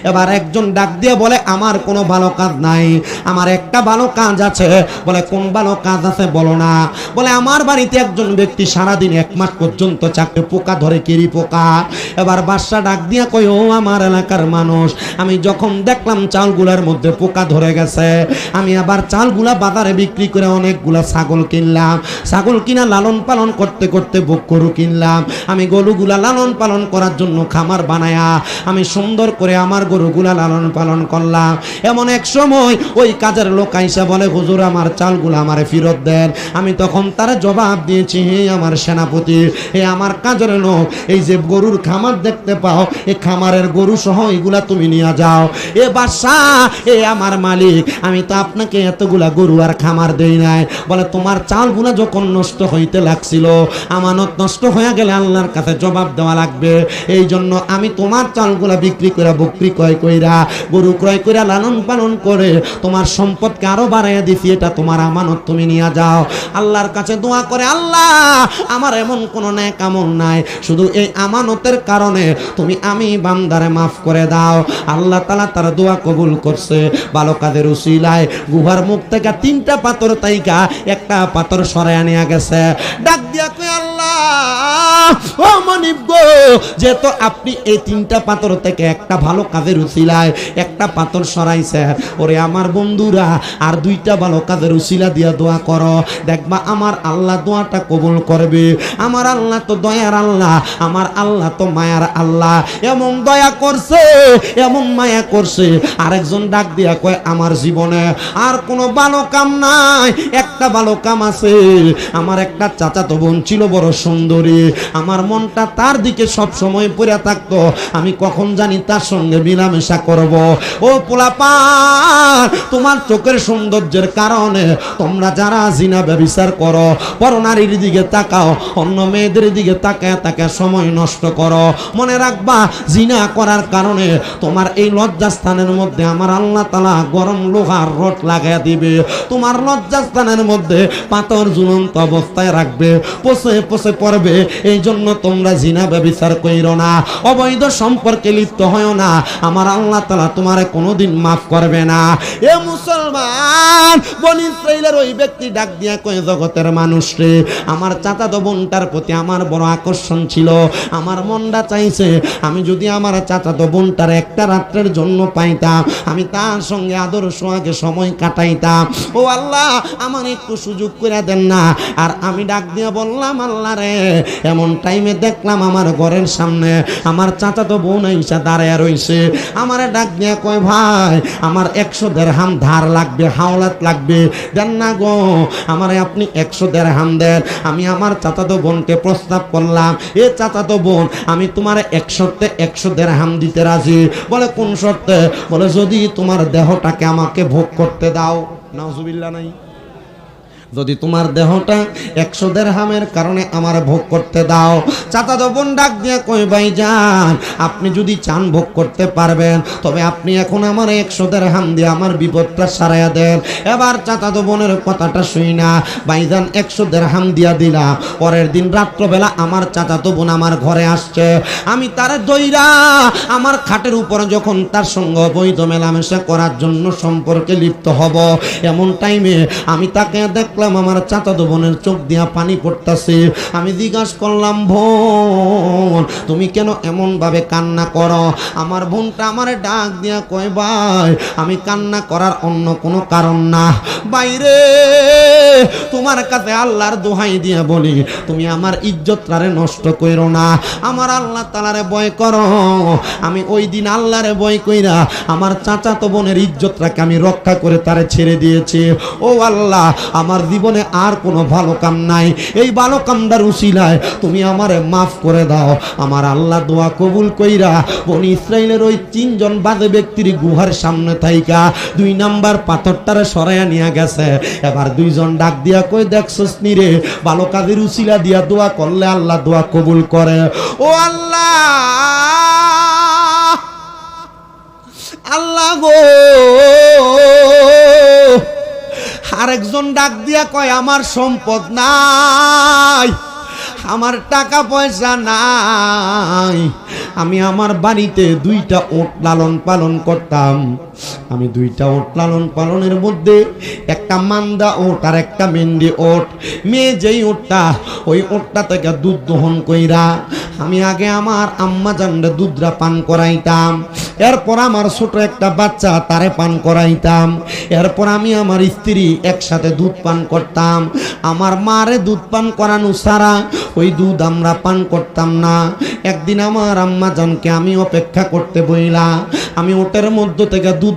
এবার একজন ডাক দিয়ে বলে, আমার কোনো ভালো কাজ নাই, আমার একটা ভালো কাজ আছে। বলে, কোন ভালো কাজ আছে বলো না? বলে, আমার বাড়িতে একজন ব্যক্তি সারাদিন 1 মাস পর্যন্ত চাকরি পোকা ধরে, কেরি পোকা। এবার বাদশা ডাক দিয়া কই, ও আমার এলাকার মানুষ, আমি যখন দেখলাম চালগুলার মধ্যে পোকা ধরে গেছে, আমি আবার চালগুলা বাজারে বিক্রি করে অনেকগুলা ছাগল কিনলাম। ছাগল কিনা লালন পালন করতে করতে গরু কিনলাম। আমি গরুগুলা লালন পালন করার জন্য খামার বানায়া আমি সুন্দর করে আমার গরুগুলা লালন পালন করলাম। এমন এক সময় ওই কাজের লোক আইসা বলে, হুজুর আমার চালগুলা আমারে ফেরত দেন। আমি তখন তার জবাব দিয়েছি, হে আমার সেনাপতি, হে আমার কাজের লোক, এই যে গরুর খামার দেখতে পাও, এই খামারের গরু সহ এগুলা তুমি নিয়ে যাও। এ বাদশাহ, এ আমার মালিক, আমি তো আপনাকে এতগুলা গরু আর খামার দেই নাই। বলে, তোমার চালগুলা যখন নষ্ট হইতে লাগছিল, আমানত নষ্ট হয়ে গেলে আল্লাহর কাছে জবাব দেওয়া লাগবে, এই জন্য আমি তোমার চালগুলা বিক্রি করে বকরি ক্রয় কইরা, গরু ক্রয় কইরা লালন পালন করে তোমার সম্পদকে আরো বাড়াইয়া দিছি, এটা তোমার আমানত, তুমি নিয়ে যাও। আল্লাহর কাছে দোয়া করে, আল্লাহ আমার এমন কোনো নেক আমল নাই, শুধু এই আমানতের কারণে তুমি আমি বান্দারে মাফ করে দাও। আল্লাহ তাআলা তার দোয়া কবুল করছে। ভালো কাজের উসিলায় গুহার মুখ থেকে 3টা পাথর তাইকা একটা পাথর সরাইয়া নিয়ে গেছে। ডাক দিয়া কই, আল্লাহ ও মানিব গো, যেহেতু আপনি এই 3টা পাথর থেকে একটা ভালো কাজের উসিলায় একটা পাথর সরাইছে, ওরে আমার বন্ধুরা আর 2টা ভালো কাজের উসিলা দিয়া দোয়া করো, দেখবা আমার আল্লাহ দোয়াটা কবুল করবে। আমার আল্লাহ তো দয়ার আল্লাহ, আমার আল্লাহ তো মায়ার আল্লাহ। এমন দয়া করছে, এমন মায়া করছে। আরেকজন ডাক দিয়া কয়, আমার জীবনে আর কোনো ভালো কাম নাই, একটা ভালো কাম আছে। আমার একটা চাচাতো বোন ছিল বড় সুন্দরী, আমার মনটা তার দিকে সব সময় পড়ে থাকতো, আমি কখন জানি তার সঙ্গে মিলামেশা করব। ও পোলাপান, তোমার চোখের সৌন্দর্যের কারণে তোমরা যারা জিনা ব্যভিচার করো, পরনারীর দিকে তাকাও, অন্য মেয়েদের দিকে তাকায় তাকায় সময় নষ্ট করো, মনে রাখবা জিনা করার কারণে তোমার এই লজ্জাস্থানের মধ্যে আমার আল্লাহ তাআলা গরম লোহার রড লাগাইয়া দিবে। তোমার লজ্জাস্থানের মধ্যে পাথর ঝুলন্ত অবস্থায় রাখবে, পচে পচে পড়বে। এই জন্য তোমরা জিনা ব্যভিচার কইরো না, অবৈধ সম্পর্কে লিপ্ত হয়ো না, আমার আল্লাহ তাআলা তোমারে কোনোদিন মাফ করবে না। এ মুসলমান, বনি ইসরাইলের ওই ব্যক্তি ডাক দিয়া কয়, জগতের মানুষ রে, আমার চাচাতো বোনটার প্রতি আমার বড় আকর্ষণ ছিল। আমার মনটা চাইছে আমি যদি আমার চাচাতো বোনটার একটা রাত্রের জন্য পাইতাম, আমি তার সঙ্গে আদর সোহাগে সময় কাটাইতাম। ও আল্লাহ, আমার একটু সুযোগ করে দেন না। আর আমি ডাক দিয়ে বললাম, আল্লাহ রে, এমন টাইমে দেখলাম আমার ঘরের সামনে আমার চাচাতো বোন আইসা দাঁড়ায় রইছে। আমারে ডাক দিয়ে কয়, ভাই আমার 100 দিরহাম ধার লাগবে, হাওলাত লাগবে, দেন না গো। আমারে আপনি 100 দিরহাম দেন। আমি আমার চাচাতো বোনকে প্রস্তাব করলাম, এ চাচাতো বোন, আমি তোমারে 100 দিরহাম দিতে রাজি। বলে, কোন শর্তে? বলে, যদি তোমার দেহটাকে আমাকে ভোগ করতে দাও। নাউজুবিল্লাহ নাই। যদি তোমার দেহটা 100 দিরহামের কারণে আমার ভোগ করতে দাও। চাচাতো বোন ডাক দিয়ে কই ভাইজান, আপনি যদি চান ভোগ করতে পারবেন, তবে আপনি এখন আমার 100 দিরহাম দিয়ে আমার বিপদটা সারাইয়া দেন। এবার চাচাতো বোনের কথাটা শুই না ভাইজান 100 দিরহাম দিয়া দিলাম। পরের দিন রাত্রবেলা আমার চাচাতো বোন আমার ঘরে আসছে, আমি তার দইরা আমার খাটের উপরে যখন তার সঙ্গে অবৈধ মেলামেশা করার জন্য সম্পর্কে লিপ্ত হব, এমন টাইমে আমি তাকে দেখলাম আমার চাচাতো বোনের চোখ দিয়া পানি পড়তেছে। আমি জিজ্ঞাসা করলাম, বোন তুমি কেন এমন ভাবে কান্না করো? আমার বোনটা আমারে ডাক দিয়া কয়, ভাই আমি কান্না করার অন্য কোনো কারণ না, বাইরে তোমার কাছে আল্লাহর দোহাই দিয়া বলি, তুমি আমার ইজ্জতটারে নষ্ট করো না, আমার আল্লাহ তাআলারে ভয় করো। আমি ওই দিন আল্লাহরে ভয় কইরা আমার চাচাতো বোনের ইজ্জতটাকে আমি রক্ষা করে তারে ছেড়ে দিয়েছি। ও আল্লাহ, আমার জীবনে আর কোনো ভালো কাম নাই, এই ভালো কামটার উসিলায় তুমি আমারে মাফ করে দাও। আমার আল্লাহ দোয়া কবুল কইরা বনি ইসরাইলের ওই 3 জন বাদে ব্যক্তির গুহার সামনে থাইকা 2 নাম্বার পাথরটারে সরাইয়া নিয়ে গেছে। এবার 2 জন ডাক দিয়া কই, দেখছস নি রে, ভালো কাজের উসিলা দিয়া দোয়া করলে আল্লাহ দোয়া কবুল করে। ও আল্লাহ, আল্লাহ গো। আরেকজন ডাক দিয়া কয়, আমার সম্পদ নাই, আমার টাকা পয়সা নাই, আমি আমার বাড়িতে 2টা ওট লালন পালন করতাম। আমি 2টা ওট লালন পালনের মধ্যে একটা মান্দা ওট আর একটা মেন্ডি ওট। মেয়ে যেই ওটটা, ওই ওটটা থেকে দুধ দহন কইরা আমি আগে আমার আম্মা জানরে দুধরা পান করাইতাম, এরপর আমার ছোট একটা বাচ্চা তারে পান করাইতাম, এরপর আমি আমার স্ত্রী একসাথে দুধ পান করতাম। আমার মারে দুধ পান করানো ছাড়া ওই দুধ আমরা পান করতাম না। একদিন আমার আম্মা জানকে আমি অপেক্ষা করতে বইলা আমি ওটের মধ্য থেকে দুধ